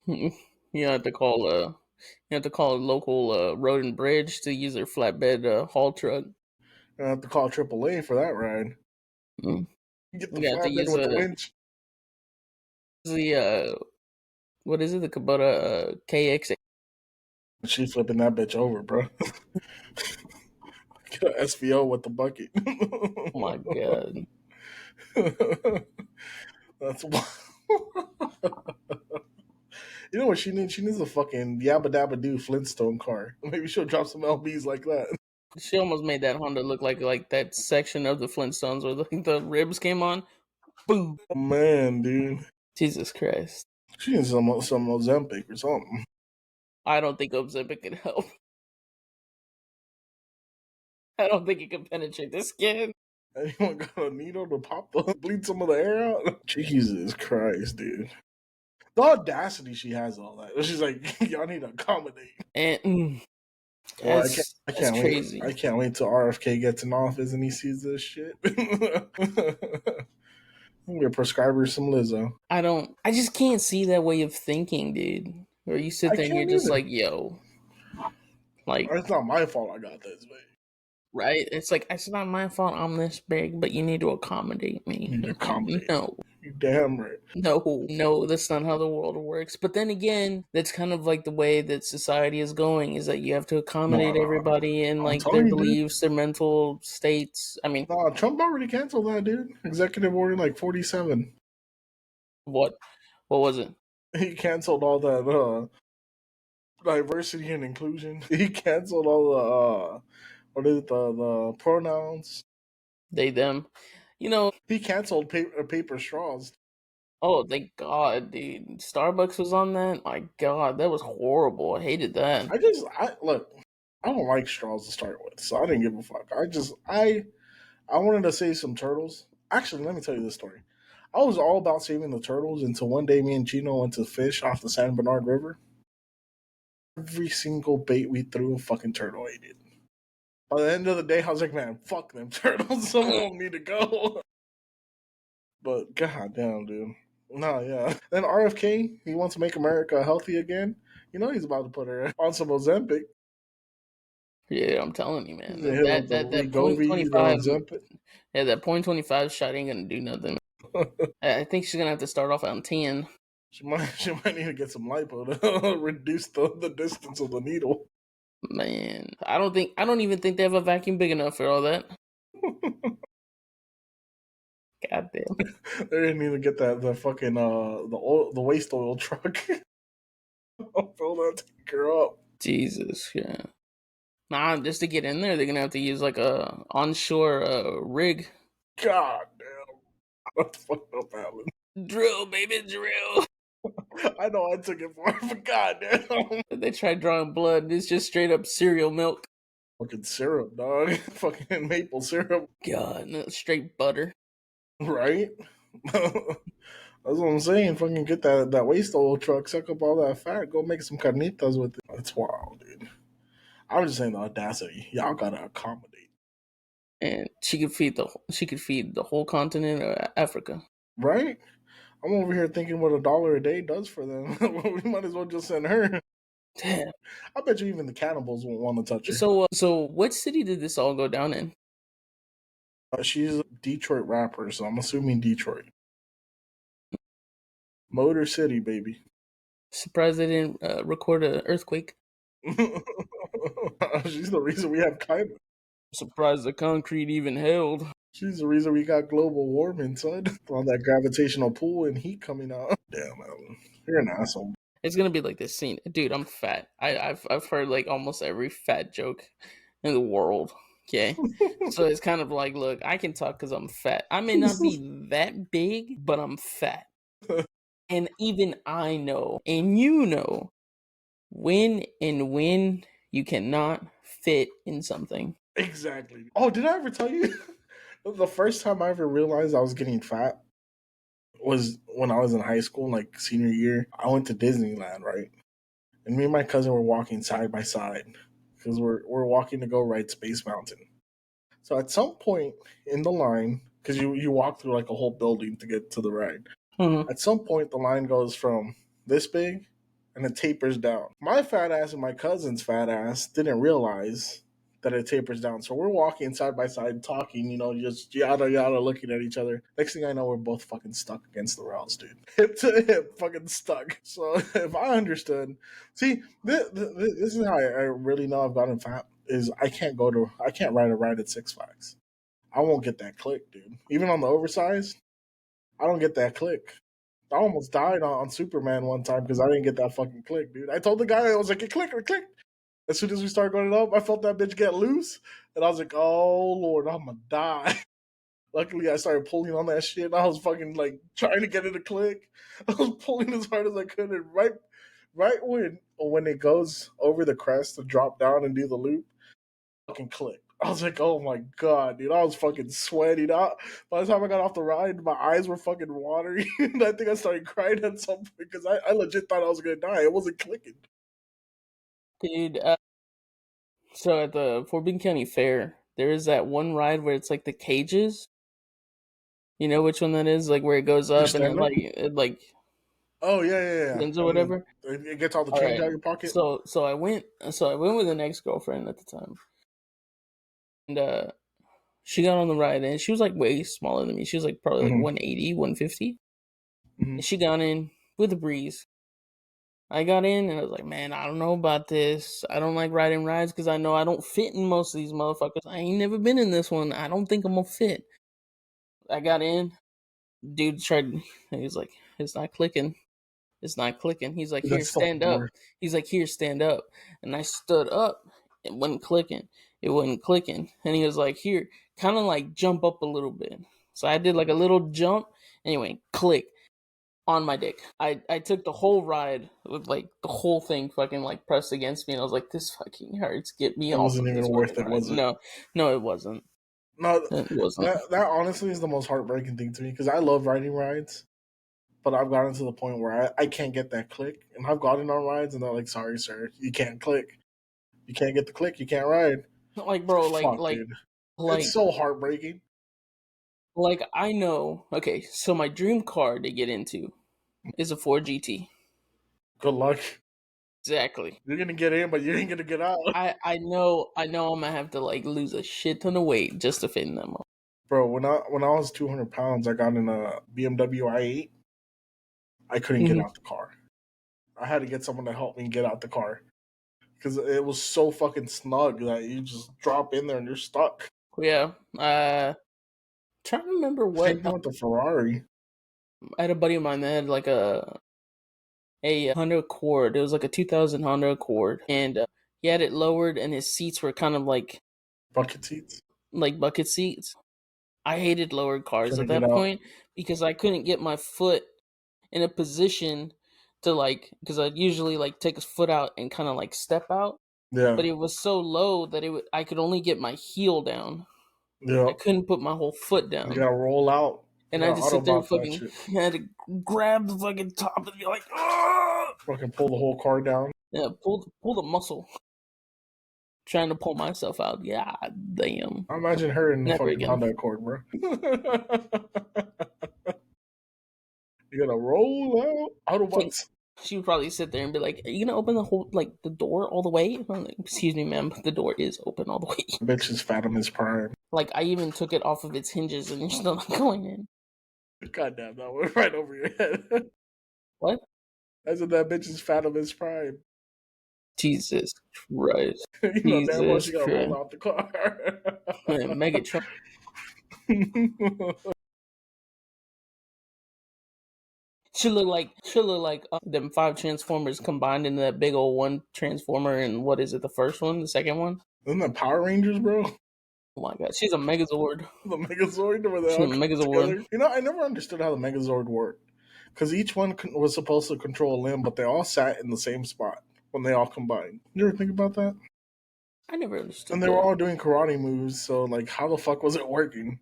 S1: things.
S2: You have to call a local road and bridge to use their flatbed haul truck.
S1: I have to call AAA for that ride.
S2: Mm.
S1: Get the
S2: You have to
S1: flatbed
S2: use
S1: with the winch.
S2: What is it? The Kubota KX.
S1: She flipping that bitch over, bro. Get an SVO with the bucket.
S2: Oh my God.
S1: That's why. You know what she needs? She needs a fucking Yabba Dabba Doo Flintstone car. Maybe she'll drop some LBs like that.
S2: She almost made that Honda look like that section of the Flintstones where the ribs came on. Boom.
S1: Oh, man, dude.
S2: Jesus Christ.
S1: She needs some Ozempic or something.
S2: I don't think Ozempic could help. I don't think it can penetrate the skin.
S1: Anyone got a needle to bleed some of the air out? Jesus Christ, dude. The audacity she has, all that. She's like, y'all need to accommodate.
S2: And
S1: That's
S2: crazy.
S1: I can't wait till RFK gets in office and he sees this shit. We're prescribers some Lizzo.
S2: I just can't see that way of thinking, dude. Where you sit there and you're just like, yo. Like,
S1: it's not my fault I got this big.
S2: Right? It's like, it's not my fault I'm this big, but you need to accommodate me.
S1: You need to accommodate.
S2: No.
S1: You damn right.
S2: No, that's not how the world works. But then again, that's kind of like the way that society is going, is that you have to accommodate everybody and like their beliefs, their mental states. I mean,
S1: Trump already canceled that, dude. Executive Order like 47.
S2: What was it?
S1: He canceled all that diversity and inclusion. He canceled all the pronouns.
S2: They, them. You know,
S1: he canceled paper straws.
S2: Oh, thank God, dude. Starbucks was on that. My God, that was horrible. I hated that.
S1: I don't like straws to start with, so I didn't give a fuck. I wanted to save some turtles. Actually, let me tell you this story. I was all about saving the turtles until one day me and Gino went to fish off the San Bernard River. Every single bait we threw, a fucking turtle ate it. By the end of the day, I was like, man, fuck them turtles. Someone need to go. But goddamn, dude. No, yeah. Then RFK, he wants to make America healthy again. You know he's about to put her on some Ozempic.
S2: Yeah, I'm telling you, man. That point 25 shot ain't gonna do nothing. I think she's gonna have to start off on 10.
S1: She might need to get some lipo to reduce the distance of the needle.
S2: Man, I don't even think they have a vacuum big enough for all that. Goddamn.
S1: They didn't even get the fucking the waste oil truck. I'll fill that tanker up.
S2: Jesus, yeah. Nah, just to get in there, they're gonna have to use like a onshore rig.
S1: God damn. That's fucked up, Alan.
S2: Drill, baby, drill.
S1: I know I took it for it, but goddamn.
S2: They tried drawing blood. It's just straight up cereal milk.
S1: Fucking syrup, dog. Fucking maple syrup.
S2: God, no, straight butter.
S1: Right? That's what I'm saying. Fucking get that waste oil truck, suck up all that fat, go make some carnitas with it. That's wild, dude. I'm just saying the audacity. Y'all gotta accommodate.
S2: And she could feed the whole continent of Africa.
S1: Right? I'm over here thinking what $1 a day does for them. We might as well just send her.
S2: Damn.
S1: I bet you even the cannibals won't want to touch her.
S2: So what city did this all go down in?
S1: She's a Detroit rapper, so I'm assuming Detroit. Motor City, baby.
S2: Surprised they didn't record an earthquake.
S1: She's the reason we have climate.
S2: Surprised the concrete even held.
S1: She's the reason we got global warming, son. All that gravitational pull and heat coming out. Damn, Alan. You're an asshole.
S2: It's gonna be like this scene, dude. I'm fat. I've heard like almost every fat joke in the world. Okay, so it's kind of like, look, I can talk because I'm fat. I may not be that big, but I'm fat, and even I know, and you know, when you cannot fit in something.
S1: Exactly. Oh, did I ever tell you? The first time I ever realized I was getting fat was when I was in high school, like senior year. I went to Disneyland, right? And me and my cousin were walking side by side because we're walking to go ride Space Mountain. So at some point in the line, because you walk through like a whole building to get to the ride.
S2: Mm-hmm.
S1: At some point, the line goes from this big and it tapers down. My fat ass and my cousin's fat ass didn't realize that it tapers down. So we're walking side by side, talking, just yada yada, looking at each other. Next thing I know, we're both fucking stuck against the rails, dude. Hip to hip, fucking stuck. So if I understood, see, this is how I really know I've gotten fat. Is I can't ride a ride at Six Flags. I won't get that click, dude. Even on the oversized, I don't get that click. I almost died on Superman one time because I didn't get that fucking click, dude. I told the guy, I was like, it clicked. As soon as we started going up, I felt that bitch get loose. And I was like, oh, Lord, I'm going to die. Luckily, I started pulling on that shit. And I was fucking, like, trying to get it to click. I was pulling as hard as I could. And right when it goes over the crest to drop down and do the loop, fucking click. I was like, oh my god, dude. I was fucking sweating out. By the time I got off the ride, my eyes were fucking watery. And I think I started crying at some point because I legit thought I was going to die. It wasn't clicking.
S2: Dude, so at the Fort Bend County Fair, there is that one ride where it's like the cages. You know which one that is? Like where it goes up and then like
S1: Oh yeah.
S2: spins or whatever.
S1: It gets all the change out of your pocket.
S2: So I went with an ex-girlfriend at the time. And she got on the ride and she was like way smaller than me. She was like probably like 180, 150.
S1: Mm-hmm.
S2: And she got in with a breeze. I got in and I was like, man, I don't know about this. I don't like riding rides because I know I don't fit in most of these motherfuckers. I ain't never been in this one. I don't think I'm gonna fit. I got in. Dude tried. He was like, it's not clicking. It's not clicking. He's like, here, stand up. He's like, here, stand up. And I stood up. It wasn't clicking. And he was like, here, kind of like jump up a little bit. So I did like a little jump. Anyway, click. On my dick. I took the whole ride with like the whole thing fucking like pressed against me, and I was like, this fucking hurts. Get me off. It wasn't even worth it, was it? No, it wasn't.
S1: No,
S2: it wasn't.
S1: That honestly is the most heartbreaking thing to me because I love riding rides, but I've gotten to the point where I can't get that click, and I've gotten on rides and they're like, sorry, sir, you can't click. You can't get the click. You can't ride.
S2: Like, bro, dude.
S1: It's so heartbreaking.
S2: Like, I know. Okay, so my dream car to get into is a Ford GT.
S1: Good luck.
S2: Exactly.
S1: You're gonna get in, but you ain't gonna get out.
S2: I know. I'm gonna have to like lose a shit ton of weight just to fit in them.
S1: Bro, when I was 200 pounds, I got in a BMW i8. I couldn't get out the car. I had to get someone to help me get out the car because it was so fucking snug that you just drop in there and you're stuck.
S2: Yeah. Trying to remember
S1: Same
S2: what
S1: thing with the Ferrari.
S2: I had a buddy of mine that had like a Honda Accord. It was like a 2000 Honda Accord, and he had it lowered, and his seats were kind of
S1: Bucket seats.
S2: like bucket seats. I hated lowered cars at
S1: Couldn't get
S2: that
S1: out.
S2: point because I couldn't get my foot in a position to because I'd usually like take his foot out and kind of like step out,
S1: Yeah.
S2: but it was so low that I could only get my heel down.
S1: Yeah.
S2: I couldn't put my whole foot
S1: You
S2: down.
S1: gotta roll out. You
S2: And I
S1: gotta
S2: just sit there and
S1: Autobot that
S2: fucking
S1: shit.
S2: had to grab the fucking top and be like, "Ah!"
S1: Fucking pull the whole car down.
S2: Yeah, pull the muscle. Trying to pull myself out. Yeah, damn.
S1: I imagine her in the
S2: Never
S1: fucking
S2: again.
S1: Honda Accord, bro. You gotta roll out. Autobots.
S2: She would probably sit there and be like, "Are you gonna open the whole the door all the way?" I'm like, "Excuse me, ma'am, the door is open all the way."
S1: Bitch is Fatima's prime.
S2: Like I even took it off of its hinges, and you're still not going in.
S1: Goddamn, that went right over your head.
S2: What?
S1: I said that bitch is Fatima's prime.
S2: Jesus Christ!
S1: You know damn well
S2: Jesus
S1: she gotta roll
S2: Christ!
S1: out the car.
S2: Megatron. Should look like them 5 Transformers combined into that big old one Transformer. And what is it? The first one, the second one?
S1: Isn't that Power Rangers, bro?
S2: Oh my god, she's a Megazord.
S1: The Megazord where they
S2: She's a
S1: all come
S2: Megazord.
S1: together. You know, I never understood how the Megazord worked. Because each one was supposed to control a limb, but they all sat in the same spot when they all combined. You ever think about that?
S2: I never understood
S1: And they
S2: that.
S1: were all doing karate moves, so like, how the fuck was it working?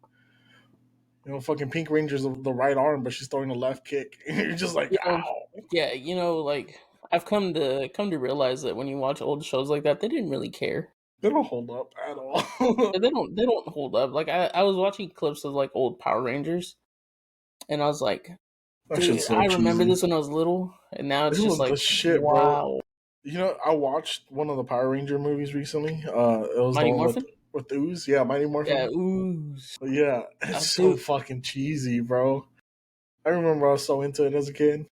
S1: You know, fucking Pink Ranger's the right arm, but she's throwing the left kick, and you're just like,
S2: You know,
S1: ow.
S2: yeah, like I've come to realize that when you watch old shows like that, they didn't really care.
S1: They don't hold up at all.
S2: They don't hold up. Like I was watching clips of like old Power Rangers, and I was like,
S1: That
S2: dude,
S1: shit's so
S2: I remember
S1: cheesy.
S2: this when I was little, and now
S1: It
S2: it's just
S1: was the
S2: like,
S1: shit, bro.
S2: wow.
S1: You know, I watched one of the Power Ranger movies recently. It was the
S2: Mighty
S1: one
S2: Morphin?
S1: with Ooze. Yeah, Mighty Morphin.
S2: Yeah, ooh.
S1: Yeah, it's so
S2: Dude,
S1: fucking cheesy, bro. I remember I was so into it as a kid.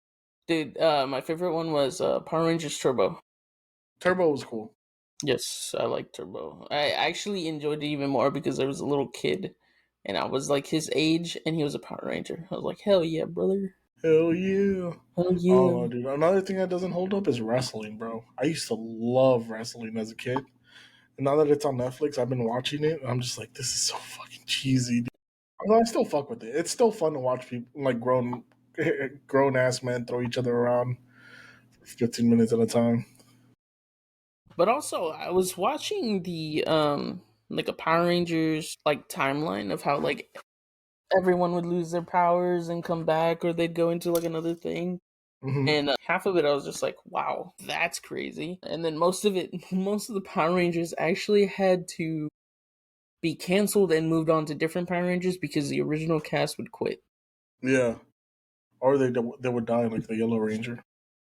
S2: dude, my favorite one was Power Rangers Turbo.
S1: Turbo was cool.
S2: Yes, I like Turbo. I actually enjoyed it even more because there was a little kid, and I was like his age, and he was a Power Ranger. I was like, hell yeah, brother.
S1: Hell yeah.
S2: Hell
S1: Oh,
S2: yeah.
S1: dude. Another thing that doesn't hold up is wrestling, bro. I used to love wrestling as a kid. And now that it's on Netflix, I've been watching it. And I'm just like, this is so fucking cheesy, dude. Although I still fuck with it. It's still fun to watch people, like grown ass men, throw each other around for 15 minutes at a time.
S2: But also, I was watching the like a Power Rangers like timeline of how like everyone would lose their powers and come back, or they'd go into like another thing.
S1: Hmm.
S2: And half of it, I was just like, "Wow, that's crazy." And then most of it, most of the Power Rangers actually had to be canceled and moved on to different Power Rangers because the original cast would quit.
S1: Yeah. Or they would die like the Yellow Ranger.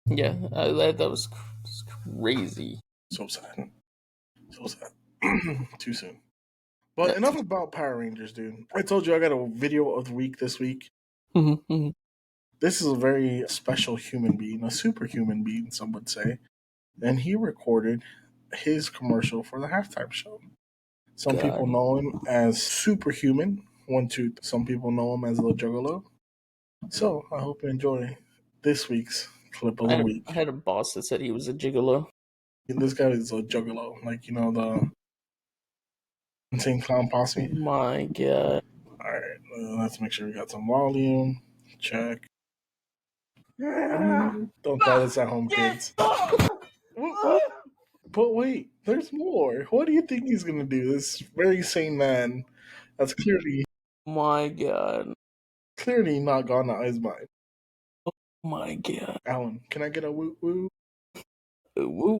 S2: Yeah, that was crazy.
S1: So sad. So sad. Too soon. But
S2: Yeah.
S1: enough about Power Rangers, dude. I told you I got a video of the week this week.
S2: Mm-hmm.
S1: This is a very special human being, a superhuman being, some would say. And he recorded his commercial for the halftime show. Some people
S2: God,
S1: know him as Superhuman. 1, 2. Some people know him as the Juggalo. So I hope you enjoy this week's clip of the week.
S2: I had a boss that said he was a gigolo.
S1: This guy is a Juggalo, like the Insane Clown
S2: Oh
S1: Posse.
S2: my god.
S1: All right, let's make sure we got some volume. Check. Don't try this at home, kids. But wait, there's more. What do you think he's gonna do? This very sane man that's
S2: My god.
S1: clearly not gone out of his mind.
S2: Oh my god.
S1: Alan, can I get a woo woo?
S2: Woo.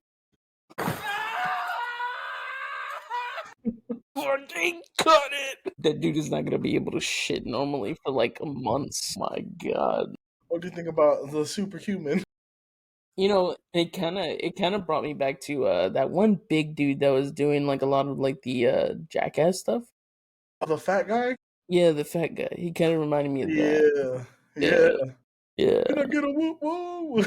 S2: Fucking cut it. That dude is not gonna be able to shit normally for like months. My god.
S1: What do you think about the superhuman?
S2: You know, it kind of brought me back to that one big dude that was doing like a lot of like the jackass stuff.
S1: The fat guy?
S2: Yeah, the fat guy. He kind of reminded me of that.
S1: Yeah,
S2: Yeah,
S1: yeah.
S2: yeah.
S1: Can I get a woo woo?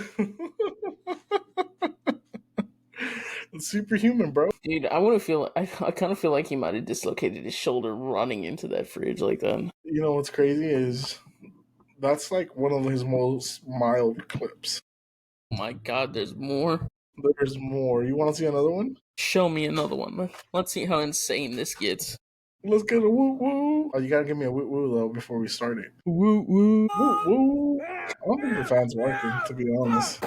S1: It's superhuman, bro.
S2: Dude, I kind of feel like he might have dislocated his shoulder running into that fridge like that.
S1: You know what's crazy is that's like one of his most mild clips.
S2: Oh my god, there's more.
S1: There's more. You want to see another one?
S2: Show me another one. Let's see how insane this gets.
S1: Let's get a woo woo. Oh, you gotta give me a woo woo though before we start it.
S2: Woo woo.
S1: Woo woo. I don't think the fan's working, to be honest.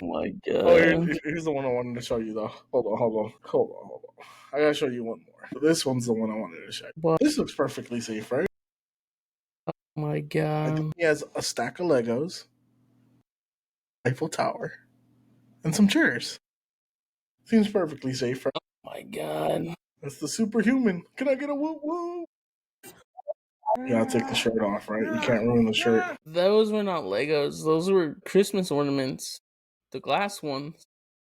S2: Oh my
S1: Oh,
S2: god.
S1: here's the one I wanted to show you though. Hold on. I gotta show you one more. This one's the one I wanted to show you.
S2: What?
S1: This looks perfectly safe, right?
S2: Oh my
S1: I
S2: god.
S1: think he has a stack of Legos, Eiffel Tower, and some chairs. Seems perfectly safe, right?
S2: Oh my god.
S1: That's the superhuman. Can I get a woo woo? You gotta take the shirt off, right? You can't ruin the shirt.
S2: Those were not Legos. Those were Christmas ornaments. The glass ones.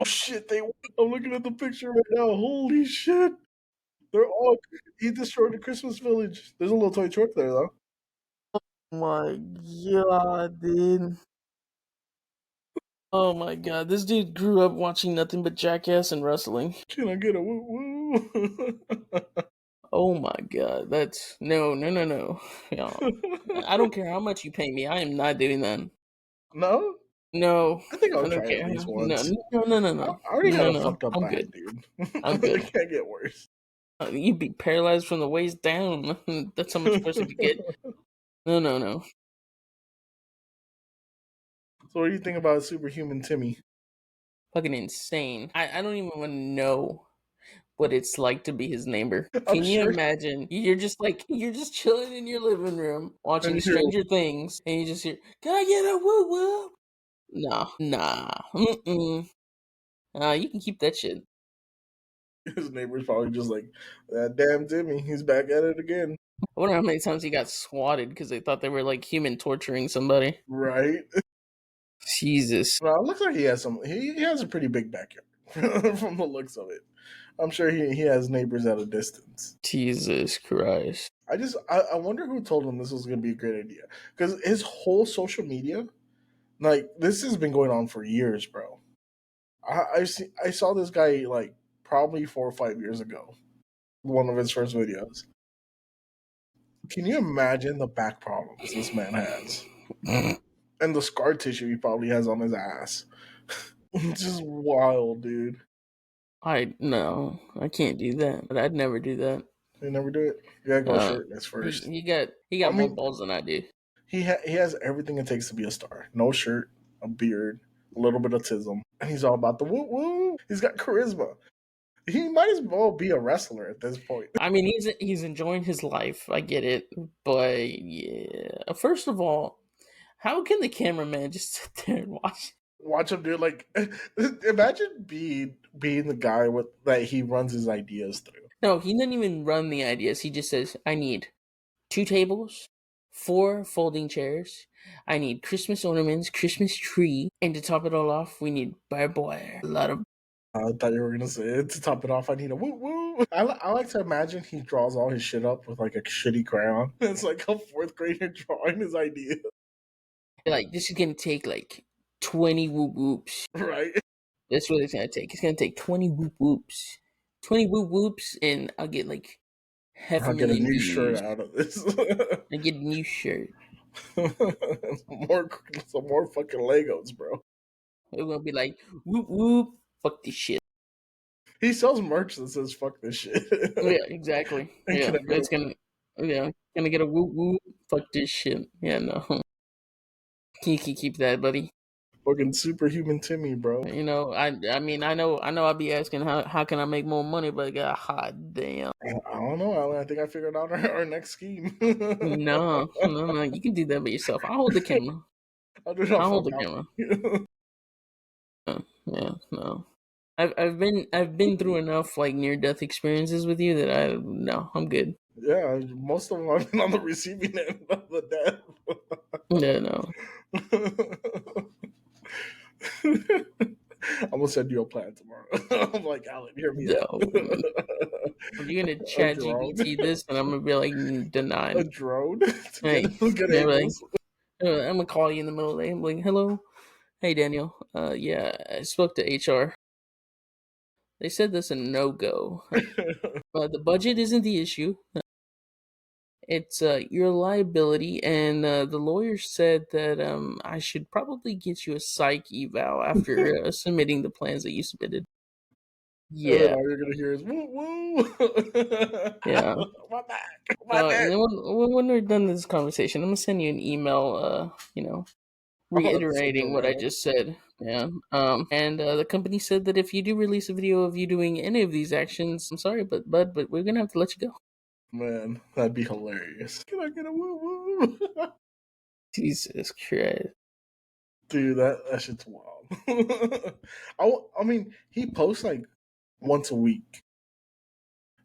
S1: Oh shit, I'm looking at the picture right now. Holy shit. They're all he destroyed the Christmas village. There's a little toy truck there though.
S2: Oh my god, dude. Oh my god, this dude grew up watching nothing but Jackass and wrestling.
S1: Can I get a woo woo?
S2: Oh my god, that's no. Yeah. I don't care how much you pay me. I am not doing that.
S1: No?
S2: No,
S1: I think I'll
S2: I don't
S1: try
S2: care.
S1: at least
S2: No,
S1: once.
S2: no.
S1: I already had a
S2: No.
S1: fucked up
S2: I'm
S1: back,
S2: good.
S1: dude.
S2: I'm good.
S1: It can't get worse.
S2: You'd be paralyzed from the waist down. That's how much worse it could get. No.
S1: So what do you think about Superhuman Timmy?
S2: Fucking insane. I don't even want to know what it's like to be his neighbor.
S1: I'm
S2: Can you
S1: sure.
S2: imagine? You're just chilling in your living room watching
S1: And you're-
S2: Stranger Things, and you just hear, "Can I get a woo woo?" Nah. You can keep that shit.
S1: His neighbor's probably just like, that damn Timmy, he's back at it again.
S2: I wonder how many times he got swatted because they thought they were like human torturing somebody.
S1: Right?
S2: Jesus.
S1: Well, it looks like he has he has a pretty big backyard from the looks of it. I'm sure he has neighbors at a distance.
S2: Jesus Christ.
S1: I wonder who told him this was gonna be a great idea. Because his whole social media, like this has been going on for years, bro. I saw this guy like probably 4 or 5 years ago. One of his first videos. Can you imagine the back problems this man has? And the scar tissue he probably has on his ass. It's just wild, dude.
S2: I can't do that. But I'd never do that.
S1: You never do it. You gotta go shirtless first.
S2: He got more balls than I do.
S1: He has everything it takes to be a star. No shirt, a beard, a little bit of tism, and he's all about the woo woo. He's got charisma. He might as well be a wrestler at this point.
S2: I mean, he's enjoying his life. I get it, but yeah. First of all, how can the cameraman just sit there and watch?
S1: Watch him do like. Imagine being the guy that he runs his ideas through.
S2: No, he doesn't even run the ideas. He just says, "I need 2 tables, 4 folding chairs. I need Christmas ornaments, Christmas tree, and to top it all off, we need barbed wire. A lot of."
S1: I thought you were gonna say to top it off. I need a woo woo. I like to imagine he draws all his shit up with like a shitty crayon. It's like a fourth grader drawing his idea,
S2: Like, this is gonna take like 20 whoop whoops.
S1: right?
S2: That's what it's gonna take. It's gonna take 20 whoop whoops. 20 whoop whoops, and I'll get like half a
S1: I'll get a
S2: million
S1: new
S2: views.
S1: shirt out of this.
S2: I get a new shirt.
S1: Some more fucking Legos, bro.
S2: It's gonna be like, whoop whoop, fuck this shit.
S1: He sells merch that says "fuck this shit."
S2: Yeah, exactly.
S1: And
S2: Yeah,
S1: can I get
S2: it's gonna get a whoop whoop, fuck this shit. Yeah, no. You can keep that, buddy.
S1: fucking superhuman Timmy, bro.
S2: You know, I mean, I know I'll be asking how can I make more money, but god hot damn.
S1: I don't know, Alan. I think I figured out our next scheme.
S2: No, you can do that by yourself. I'll hold the camera.
S1: I'll do it
S2: I'll
S1: off
S2: hold the
S1: my
S2: camera. Yeah, no. I've been through enough like near death experiences with you that I'm good.
S1: Yeah, most of them have been on the receiving end of the death.
S2: Yeah, no.
S1: I'm gonna send you a plan tomorrow. I'm like, Alan, hear me out.
S2: You're gonna chat GPT this, and I'm gonna be like
S1: A
S2: denied.
S1: drone?
S2: Hey,
S1: Get
S2: yeah, like,
S1: angles.
S2: I'm gonna call you in the middle of the day. I'm like, hello, hey Daniel. Yeah, I spoke to HR. They said that's a no-go. The budget isn't the issue. It's your liability, and the lawyer said that I should probably get you a psych eval after submitting the plans that you submitted.
S1: And then
S2: Yeah,
S1: all you're gonna hear is woo woo.
S2: yeah.
S1: My back, my
S2: And
S1: neck.
S2: then when we're done this conversation, I'm gonna send you an email.
S1: Oh, so
S2: Reiterating what I
S1: dramatic.
S2: just said. Yeah. And the company said that if you do release a video of you doing any of these actions, I'm sorry, but we're gonna have to let you go.
S1: Man, that'd be hilarious. Can I get a woo woo?
S2: Jesus Christ.
S1: Dude, that shit's wild. I mean, he posts like once a week,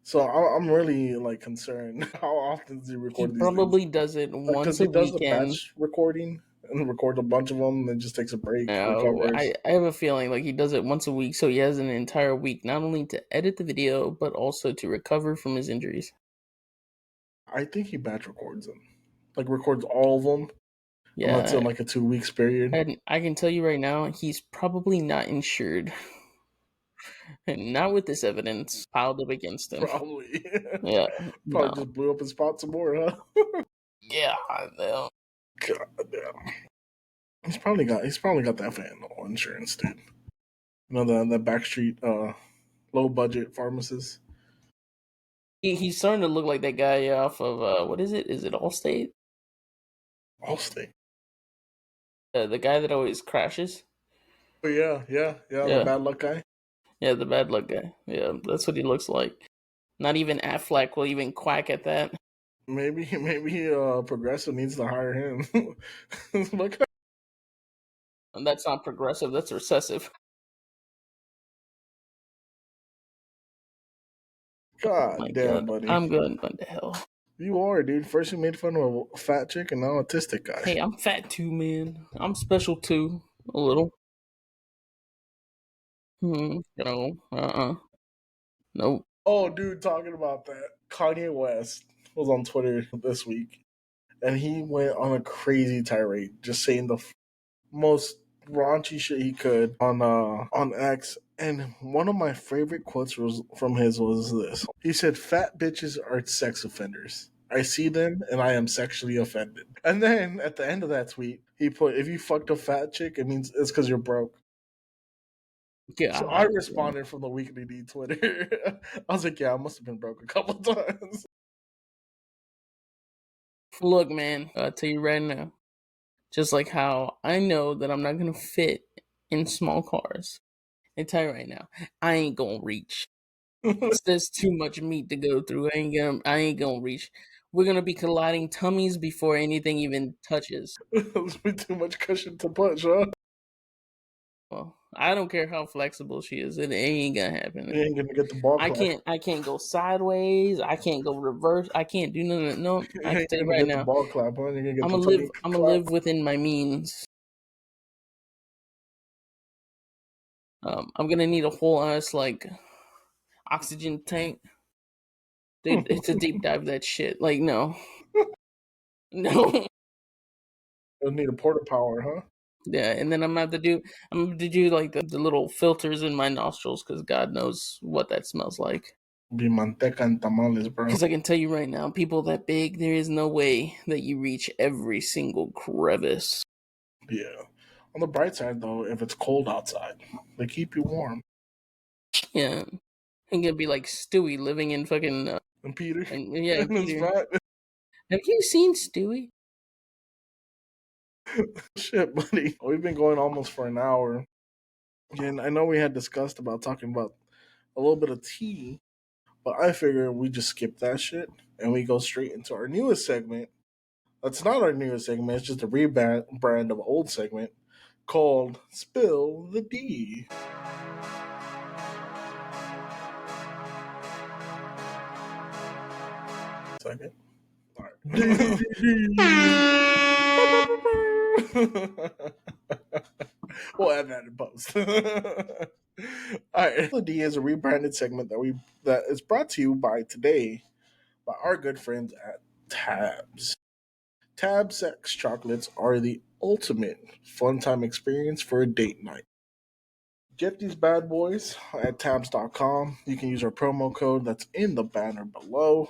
S1: so I'm really like concerned. How often does he
S2: He
S1: record these things?
S2: probably does it
S1: Like, because
S2: once
S1: he
S2: a
S1: does the
S2: weekend.
S1: batch recording and records a bunch of them, and then just takes a break,
S2: No,
S1: recovers.
S2: I have a feeling like he does it once a week, so he has an entire week not only to edit the video but also to recover from his injuries.
S1: I think he batch records them, like records all of them, and lets it
S2: Yeah,
S1: like a 2 weeks period.
S2: and I can tell you right now, he's probably not insured, and not with this evidence piled up against him.
S1: Probably,
S2: Yeah,
S1: probably
S2: no,
S1: just blew up his spot some more, huh?
S2: yeah, I know.
S1: God damn. He's probably got that fan insurance, dude. You know the backstreet low budget pharmacist.
S2: He's starting to look like that guy off of what is it? Is it Allstate?
S1: Allstate.
S2: The guy that always crashes.
S1: But yeah, the
S2: Yeah,
S1: bad luck guy.
S2: yeah, the bad luck guy. Yeah, that's what he looks like. Not even Affleck will even quack at that.
S1: Maybe Progressive needs to hire him. Like,
S2: And that's not progressive. That's recessive. My
S1: God damn,
S2: God,
S1: buddy.
S2: I'm going to hell.
S1: You are, dude. First you made fun of a fat chick and now autistic guy.
S2: Hey, I'm fat too, man. I'm special too, a little. No, nope.
S1: Oh, dude, talking about that. Kanye West was on Twitter this week and he went on a crazy tirade, just saying the most raunchy shit he could on X. And one of my favorite quotes was from his was this. He said, "Fat bitches are sex offenders. I see them and I am sexually offended." And then at the end of that tweet, he put, "If you fucked a fat chick, it means it's because you're broke." So I
S2: God,
S1: responded from the Weekly D Twitter. I was like, "Yeah, I must have been broke a couple times."
S2: look, man. I'll tell you right now. Just like how I know that I'm not gonna fit in small cars. I tell you right now, I ain't gonna reach. There's too much meat to go through. I ain't gonna reach. We're gonna be colliding tummies before anything even touches.
S1: There's been too much cushion to punch, huh?
S2: Well, I don't care how flexible she is. It ain't gonna happen.
S1: You ain't gonna get the ball clap.
S2: I can't go sideways. I can't go reverse. I can't do none of that. No,
S1: You
S2: I can
S1: ain't
S2: tell you
S1: gonna
S2: right
S1: get the
S2: now.
S1: ball clap, huh? You're gonna get
S2: I'm
S1: the
S2: gonna live.
S1: tummy
S2: I'm gonna
S1: clap.
S2: live within my means. I'm gonna need a whole ass like oxygen tank. Dude, it's a deep dive that shit. Like no. No.
S1: You'll need a porta power, huh?
S2: Yeah, and then I'm gonna have to do like the little filters in my nostrils because God knows what that smells like.
S1: Be manteca and tamales, bro.
S2: Because I can tell you right now, people that big, there is no way that you reach every single crevice.
S1: Yeah. On the bright side, though, if it's cold outside, they keep you warm.
S2: Yeah, I'm gonna be like Stewie living in fucking
S1: And Peter,
S2: and yeah,
S1: and his
S2: Peter.
S1: fat
S2: Have you seen Stewie?
S1: shit, buddy. We've been going almost for an hour, and I know we had discussed about talking about a little bit of tea, but I figure we just skip that shit and we go straight into our newest segment. That's not our newest segment; it's just a rebrand of an old segment called "Spill the D." Second. All right. We'll add that in post. All right. The D is a rebranded segment that is brought to you by today by our good friends at Tabs. Tab sex chocolates are the ultimate fun time experience for a date night. Get these bad boys at tabs.com. You can use our promo code that's in the banner below.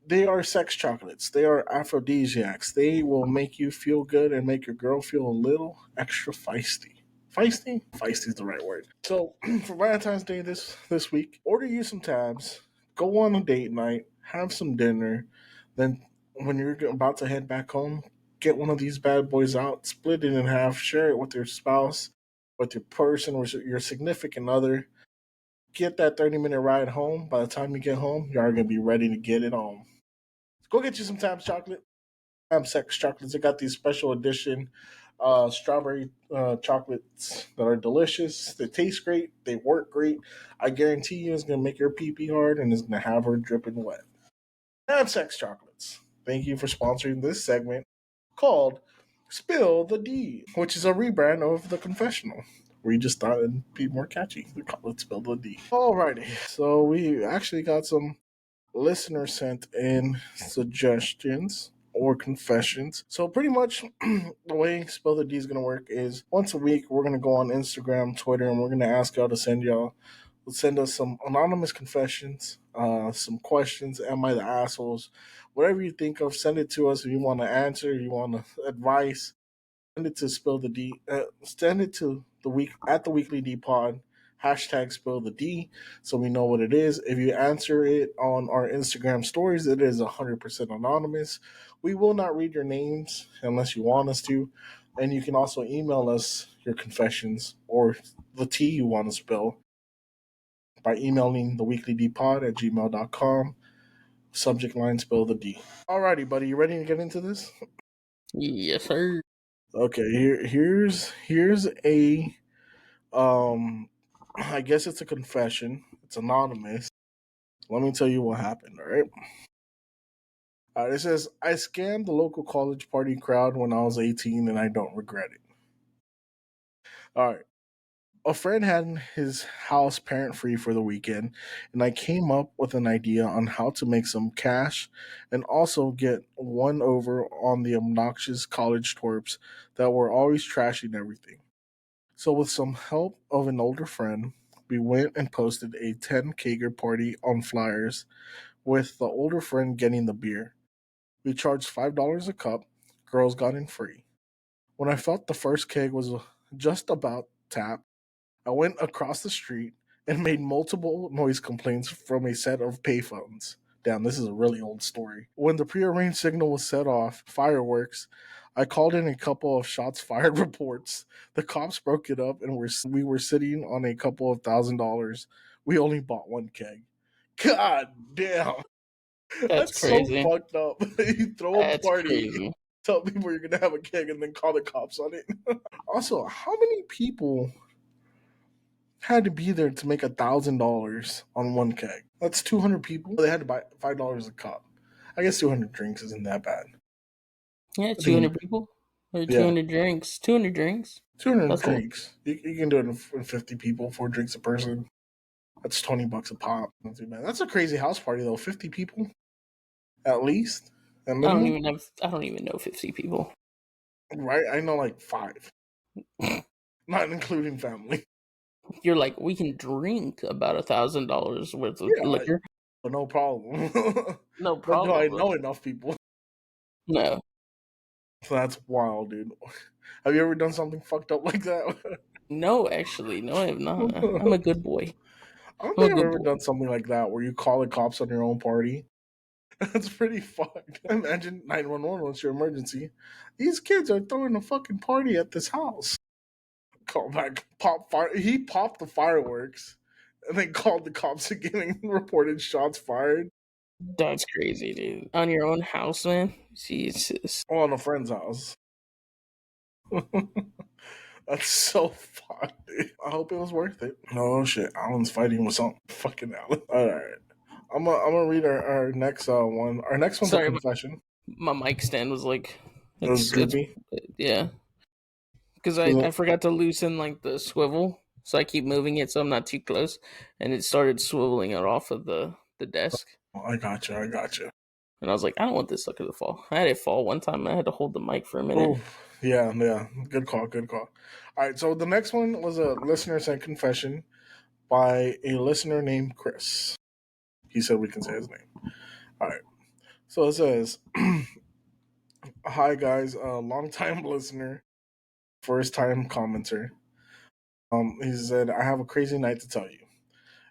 S1: They are sex chocolates. They are aphrodisiacs. They will make you feel good and make your girl feel a little extra feisty. Feisty? Feisty is the right word. So for Valentine's Day this week, order you some tabs, go on a date night, have some dinner, then when you're about to head back home, get one of these bad boys out, split it in half, share it with your spouse, with your person, or your significant other. Get that 30-minute ride home. By the time you get home, you are gonna be ready to get it on. Go get you some Tabs chocolate. Tabs sex chocolates. I got these special edition strawberry chocolates that are delicious. They taste great. They work great. I guarantee you, it's gonna make your pee pee hard and it's gonna have her dripping wet. Tabs sex chocolates. Thank you for sponsoring this segment called "Spill the D," which is a rebrand of the confessional. We just thought it'd be more catchy. We call it "Spill the D." Alrighty, so we actually got some listener sent in suggestions or confessions. So pretty much the way Spill the D is gonna work is once a week we're gonna go on Instagram, Twitter, and we're gonna ask y'all to send us some anonymous confessions, some questions. Am I the assholes? Whatever you think of, send it to us. If you want to answer, you want advice, send it to Spill the D. Send it to the week at the Weekly D Pod. Hashtag Spill the D, so we know what it is. If you answer it on our Instagram stories, it is 100% anonymous. We will not read your names unless you want us to, and you can also email us your confessions or the tea you want to spill by emailing theweeklydpod at gmail.com. Subject line Spill the D. Alrighty, buddy, you ready to get into this?
S2: Yes, sir.
S1: Okay, here's a I guess it's a confession. It's anonymous. Let me tell you what happened, all right? It says, I scammed the local college party crowd when I was 18 and I don't regret it. All right. A friend had his house parent free for the weekend, and I came up with an idea on how to make some cash and also get one over on the obnoxious college twerps that were always trashing everything. So, with some help of an older friend, we went and posted a 10 kegger party on flyers with the older friend getting the beer. We charged $5 a cup, girls got in free. When I felt the first keg was just about tapped, I went across the street and made multiple noise complaints from a set of payphones. Damn, this is a really old story. When the prearranged signal was set off, fireworks, I called in a couple of shots fired reports. The cops broke it up and we were sitting on a couple of $1,000. We only bought one keg. God damn.
S2: That's
S1: That's so
S2: crazy.
S1: fucked up. You throw a
S2: That's
S1: party,
S2: crazy.
S1: tell people you're gonna have a keg, and then call the cops on it. Also, how many people had to be there to make $1,000 on one keg? That's 200 people. They had to buy $5 a cup. I guess 200 drinks isn't that bad.
S2: Yeah,
S1: I think
S2: 200 people or
S1: yeah,
S2: 200 drinks. 200 drinks.
S1: 200
S2: That's a
S1: drinks. You can do it in 50 people, 4 drinks a person. That's $20 a pop. Not too bad. That's a crazy house party though. 50 people at least, at minimum.
S2: I don't even know 50 people.
S1: Right? I know like five, not including family.
S2: You're like, we can drink about $1,000 worth of
S1: Yeah,
S2: liquor.
S1: no problem.
S2: No
S1: But do
S2: problem.
S1: I
S2: But
S1: know enough people?
S2: no.
S1: So that's wild, dude. Have you ever done something fucked up like that?
S2: No, actually. No, I have
S1: I
S2: not. I'm a good boy.
S1: don't
S2: I'm a
S1: think I've
S2: good
S1: ever
S2: boy.
S1: done something like that where you call the cops on your own party. That's pretty fucked. Imagine 911 what's your emergency. These kids are throwing a fucking party at this house. Call back, pop fire. He popped the fireworks and then called the cops again and reported shots fired.
S2: That's crazy, dude. On your own house, man? Jesus.
S1: On a friend's house. That's so fucked, dude. I hope it was worth it. Oh shit, Alan's fighting with something. Fucking Alan. Alright. I'm gonna read our next one. Our next one's a
S2: Sorry,
S1: confession.
S2: my mic stand was like,
S1: It was
S2: it's,
S1: droopy.
S2: yeah. Because I forgot to loosen like the swivel, so I keep moving it so I'm not too close, and it started swiveling it off of the desk.
S1: I got you. I got you.
S2: And I was like, I don't want this sucker to fall. I had it fall one time. And I had to hold the mic for a minute.
S1: Oh, yeah, yeah. Good call. Good call. All right, so the next one was a listener sent confession by a listener named Chris. He said we can say his name. All right, so it says, "Hi guys, long time listener, first time commenter. He said I have a crazy night to tell you.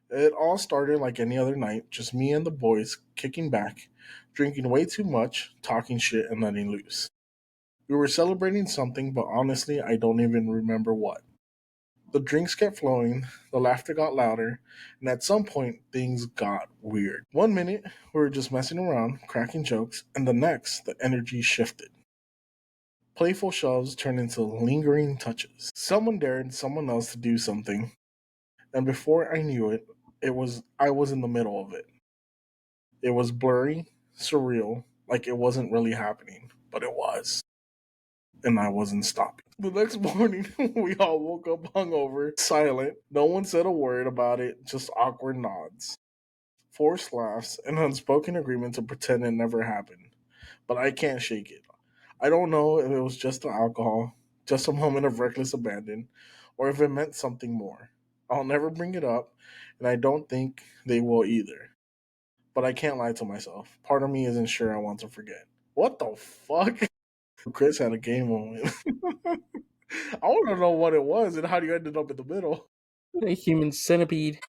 S1: It all started like any other night, just me and the boys kicking back, drinking way too much, talking shit, and letting loose. We were celebrating something, but honestly, I don't even remember what. The drinks kept flowing, the laughter got louder, and at some point, things got weird. One minute, we were just messing around, cracking jokes, and the next, the energy shifted. Playful shoves turned into lingering touches. Someone dared someone else to do something, and before I knew it, I was in the middle of it. It was blurry, surreal, like it wasn't really happening, but it was. And I wasn't stopping. The next morning, we all woke up hungover, silent. No one said a word about it, just awkward nods, forced laughs, and unspoken agreement to pretend it never happened. But I can't shake it. I don't know if it was just the alcohol, just a moment of reckless abandon, or if it meant something more. I'll never bring it up, and I don't think they will either. But I can't lie to myself. Part of me isn't sure I want to forget. What the fuck? Chris had a game moment. I want to know what it was and how you ended up in the middle.
S2: A human centipede.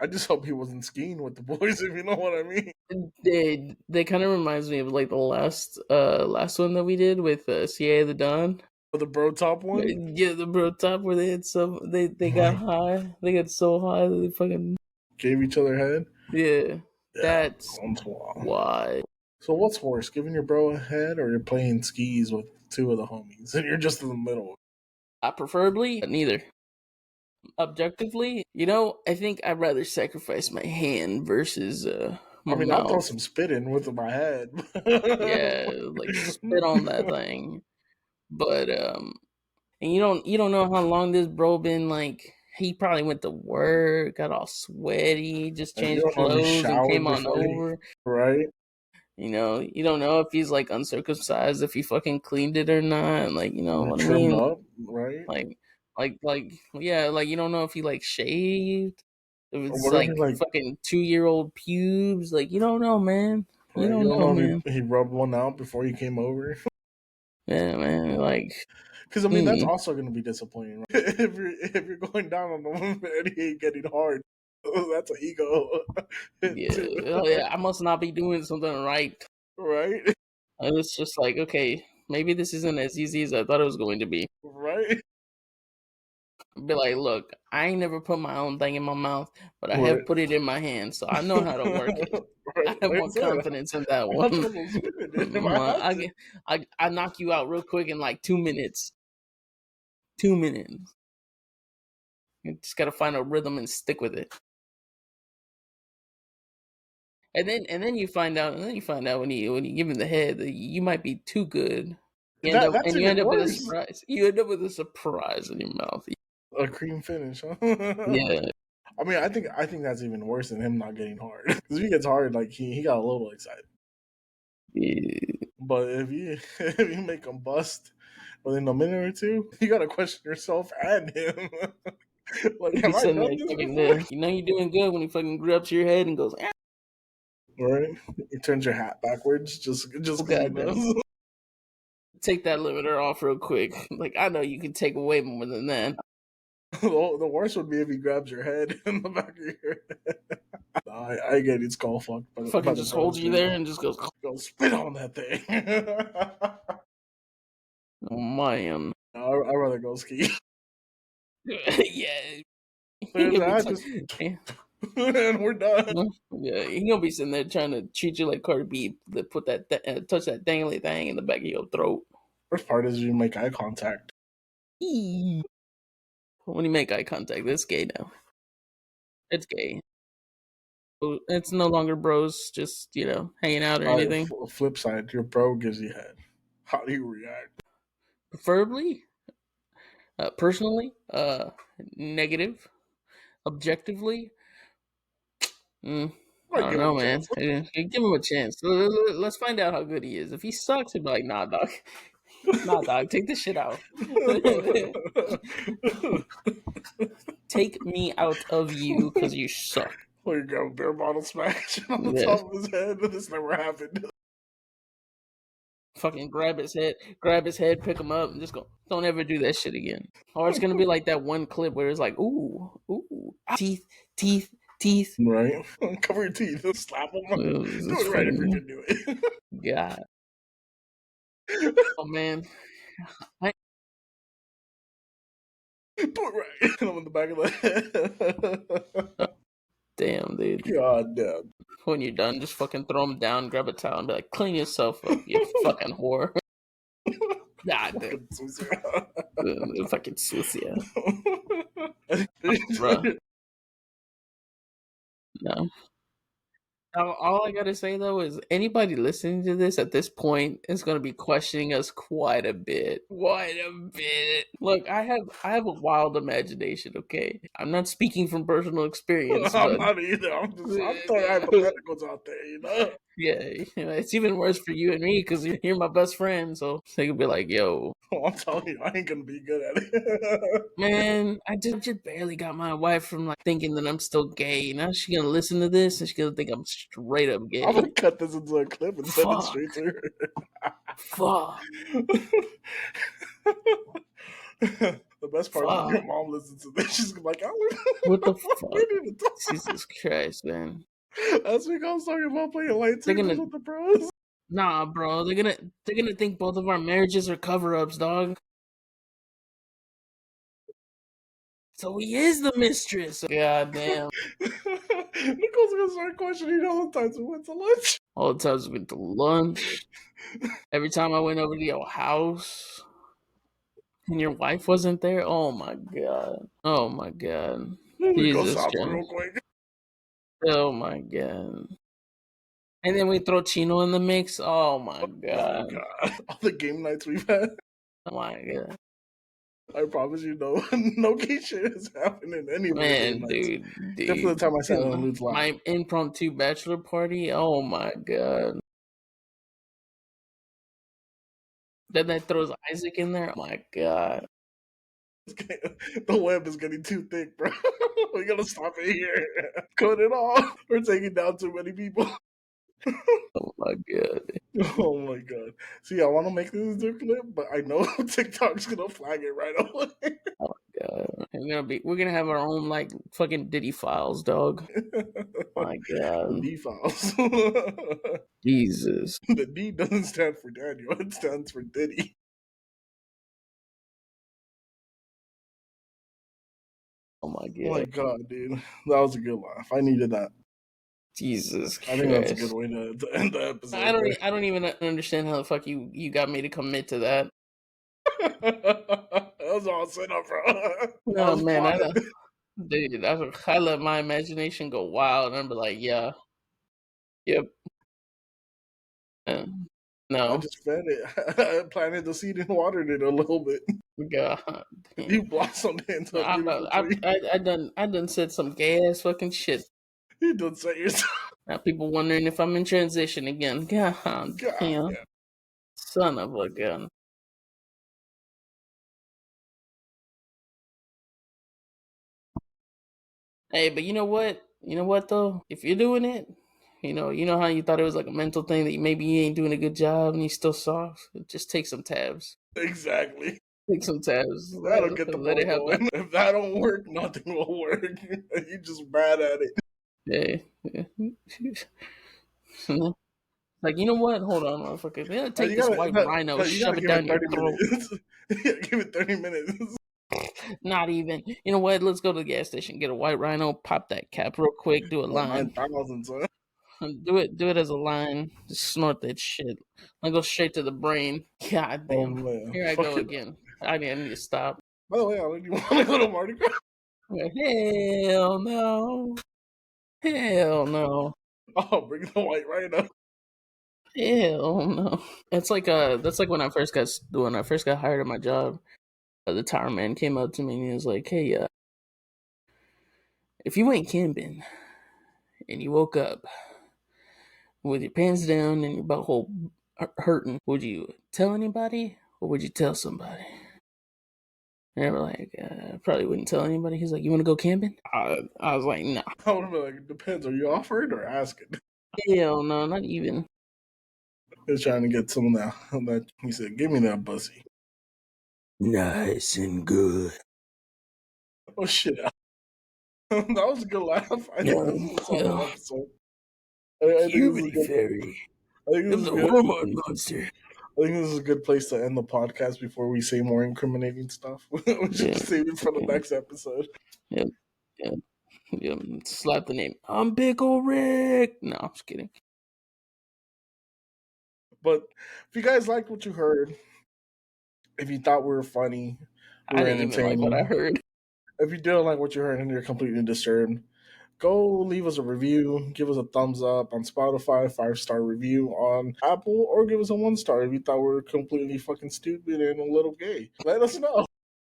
S1: I just hope he wasn't skiing with the boys, if you know what I mean.
S2: They kind of reminds me of like the last one that we did with CA the Don.
S1: For the bro top one?
S2: Yeah, the bro top where they had they got high. They got so high that they fucking
S1: Gave each other head?
S2: yeah.
S1: Yeah,
S2: That's
S1: once in a while.
S2: why.
S1: So what's worse, giving your bro a head or you're playing skis with two of the homies and you're just in the middle?
S2: I preferably neither. Objectively, I think I'd rather sacrifice my hand versus my
S1: I mean, I'll throw
S2: mouth.
S1: some spit in with my head.
S2: Yeah, like spit on that thing. But and you don't know how long this bro been like. He probably went to work, got all sweaty, just
S1: And you
S2: changed
S1: don't know if he
S2: clothes and
S1: showered
S2: came on
S1: before he,
S2: over.
S1: right?
S2: You don't know if he's like uncircumcised, if he fucking cleaned it or not. Like, you know
S1: Or
S2: what I
S1: trimmed
S2: mean?
S1: up, right?
S2: Yeah, like you don't know if he like shaved. If
S1: Or
S2: it's
S1: what if he
S2: like
S1: like,
S2: fucking 2-year-old pubes. Like, you don't know, man. You
S1: right? You
S2: don't
S1: don't
S2: know,
S1: know
S2: man.
S1: if he rubbed one out before he came over.
S2: Yeah, man. Like,
S1: Because I mean, that's
S2: hmm.
S1: also going to be disappointing, right? If you're going down on the woman and he ain't getting hard, that's an ego
S2: Yeah,
S1: too,
S2: oh, yeah, I must not be doing something right.
S1: right?
S2: And it's just like, okay, maybe this isn't as easy as I thought it was going to be.
S1: Right?
S2: Be like, look, I ain't never put my own thing in my mouth, but I
S1: Right.
S2: have put it in my hand, so I know how to work it. I
S1: Right.
S2: have
S1: Like I
S2: more
S1: said,
S2: confidence in that
S1: I'll
S2: one.
S1: throw some spit in if I have
S2: I,
S1: to.
S2: get- I knock you out real quick in like 2 minutes. 2 minutes. You just gotta find a rhythm and stick with it. And then you find out when you give him the head that you might be too good.
S1: That's
S2: You end
S1: even
S2: up with a
S1: worse.
S2: surprise. You end up with a surprise in your mouth.
S1: A cream finish, huh?
S2: Yeah.
S1: I mean, I think that's even worse than him not getting hard. Because if he gets hard, like he got a little excited.
S2: Yeah.
S1: But if you if you make him bust within a minute or two, you gotta question yourself and him. Like,
S2: He'd be
S1: have I
S2: sitting
S1: done
S2: there
S1: this
S2: fucking
S1: before?
S2: you're doing good when he fucking grabs your head and goes,
S1: Right? He turns your hat backwards just
S2: oh
S1: because he
S2: goddamn.
S1: knows.
S2: Take that limiter off real quick. Like, I know you can take way more than that.
S1: The worst would be if he grabs your head in the back of your head. I get it's call fucked by
S2: Fucking
S1: the
S2: just
S1: bros
S2: holds you
S1: too.
S2: there and just goes,
S1: Go spit on that thing.
S2: oh man.
S1: I'd rather go ski.
S2: Yeah. He
S1: There's
S2: gonna be
S1: that, just
S2: yeah.
S1: and we're done.
S2: Yeah, he gonna be sitting there trying to treat you like Cardi B. Put that touch that dangly thing in the back of your throat.
S1: First part is you make eye contact.
S2: Eee. When you make eye contact, it's gay now. It's gay. It's no longer bros, just hanging out or anything.
S1: Flip side, your bro gives you head. How do you react?
S2: Preferably, personally, negative. Objectively, I
S1: Might
S2: don't
S1: give it
S2: know,
S1: a
S2: man.
S1: chance.
S2: Give him a chance. Let's find out how good he is. If he sucks, he'd be like, nah, dog. Nah, dog, take this shit out. Take me out of you because you suck.
S1: Where you got a beer bottle smash on the
S2: Yeah.
S1: top of his head. This never happened.
S2: Fucking grab his head, pick him up, and just go. Don't ever do that shit again. Or it's gonna be like that one clip where it's like, ooh, teeth, teeth.
S1: Right? Cover your teeth. Slap them. Do it right if you can do it.
S2: God. Oh man.
S1: Do it right. Hit him in the back of the head.
S2: Damn, dude.
S1: God damn.
S2: When you're done, just fucking throw him down, grab a towel, and be like, clean yourself up, you fucking whore. God damn. Fucking sucia. Bruh. No. All I gotta say though is anybody listening to this at this point is gonna be questioning us quite a bit. Look, I have a wild imagination, okay? I'm not speaking from personal experience,
S1: I'm
S2: but
S1: not either. I'm throwing hypotheticals out there, you know?
S2: yeah, it's even worse for you and me because you're my best friend, so they could be like, yo.
S1: I'm telling you, I ain't gonna be good at it.
S2: Man, I just barely got my wife from like thinking that I'm still gay. Now she's gonna listen to this and she's gonna think I'm straight up gay.
S1: I'm gonna cut this into a clip and send it straight to her.
S2: Fuck.
S1: The best part is your mom listens to this. She's like,
S2: what the fuck? Jesus Christ, man.
S1: Last week I was talking about playing lightsabers with the bros.
S2: Nah, bro, they're gonna think both of our marriages are cover-ups, dog. So he is the mistress. God damn.
S1: Nicole's gonna start questioning all the times we went to lunch.
S2: All the times we went to lunch. Every time I went over to your house and your wife wasn't there. Oh my god. Oh my god. Jesus Christ. Real quick. Oh my god. And then we throw Chino in the mix. Oh my god.
S1: Oh god. All the game nights we've had.
S2: Oh my god.
S1: I promise you, no gay shit is happening anywhere.
S2: Man, dude.
S1: Except for the time I sat in Lude's lap.
S2: My impromptu bachelor party. Oh my god. Then that throws Isaac in there. Oh my god.
S1: The web is getting too thick, bro. We gotta stop it here. Cut it off. We're taking down too many people.
S2: Oh my god.
S1: Oh my god. See, I want to make this a clip, but I know TikTok's gonna flag it right away.
S2: Oh my god. We're gonna have our own like fucking Diddy files, dog. My god.
S1: D files.
S2: Jesus.
S1: The D doesn't stand for Daniel, it stands for Diddy.
S2: Oh my god.
S1: Oh my god, dude. That was a good laugh. I needed that.
S2: Jesus Christ.
S1: I think that's a good way to end the episode.
S2: I don't even understand how the fuck you got me to commit to that.
S1: That was all set up, bro.
S2: Oh man, dude, I let my imagination go wild and I'd be like, yeah. Yep. No.
S1: I just fed it. I planted the seed and watered it a little bit.
S2: God.
S1: You blossomed into a beautiful tree.
S2: I done said some gay ass fucking shit.
S1: You done say yourself.
S2: Now people wondering if I'm in transition again. God damn. Yeah. Son of a gun. Hey, but you know what? You know what though? If you're doing it, you know how you thought it was like a mental thing that maybe you ain't doing a good job and you still soft? Just take some tabs.
S1: Exactly.
S2: Take some tabs.
S1: That'll get the ball going. If that don't work, nothing will work. You just bad at it.
S2: Yeah. Like, you know what? Hold on, motherfucker. They take this white rhino, shove it down your throat.
S1: Give it 30 minutes.
S2: Not even. You know what? Let's go to the gas station, get a white rhino, pop that cap real quick, do a line.
S1: 9,000, son.
S2: Do it as a line. Just snort that shit. I go straight to the brain. God damn. Oh, here I go again. I need to stop.
S1: By the way, you want a little Mardi Gras?
S2: Hell no. Hell no.
S1: Oh, bring the white rhino.
S2: Hell no. That's like when I first got hired at my job. The tower man came up to me and he was like, "Hey, if you went camping and you woke up with your pants down and your butthole hurting, would you tell anybody or would you tell somebody? And they were like, probably wouldn't tell anybody. He's like, you want to go camping? I was like, nah.
S1: I would be like, it depends. Are you offering or asking?
S2: Hell no, not even.
S1: He's trying to get some of that. He said, give me that pussy.
S2: Nice and good.
S1: Oh, shit. That was a good laugh. I think this is a solid episode. I think this is a good.
S2: Fairy.
S1: I think
S2: It
S1: this
S2: was
S1: is
S2: a
S1: good.
S2: hormone monster.
S1: I think this is a good place to end the podcast before we say more incriminating stuff. We should save it for the next episode.
S2: Yep. Slap the name. I'm Big Ol' Rick. No, I'm just kidding.
S1: But if you guys liked what you heard, if you thought we were funny, we
S2: I
S1: were
S2: didn't even like what I
S1: entertaining.
S2: heard.
S1: If you didn't like what you heard and you're completely disturbed, go leave us a review. Give us a thumbs up on Spotify, 5-star review on Apple, or give us a 1-star if you thought we were completely fucking stupid and a little gay. Let us know.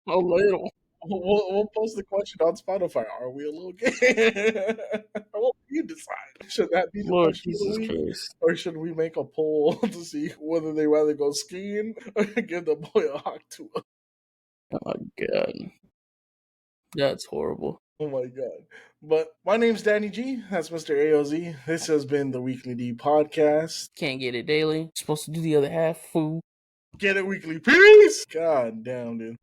S2: A little.
S1: We'll post the question on Spotify. Are we a little gay? What do you decide? Should that be the
S2: Lord
S1: question of the
S2: Jesus
S1: week?
S2: Christ.
S1: Or should we make a poll to see whether they rather go skiing or give the boy a hawk tour?
S2: Oh my god. That's horrible.
S1: Oh my god. But my name's Danny G. That's Mr. AOZ. This has been the Weekly D podcast.
S2: Can't get it daily. Supposed to do the other half, fool.
S1: Get it weekly. Peace! God damn, dude.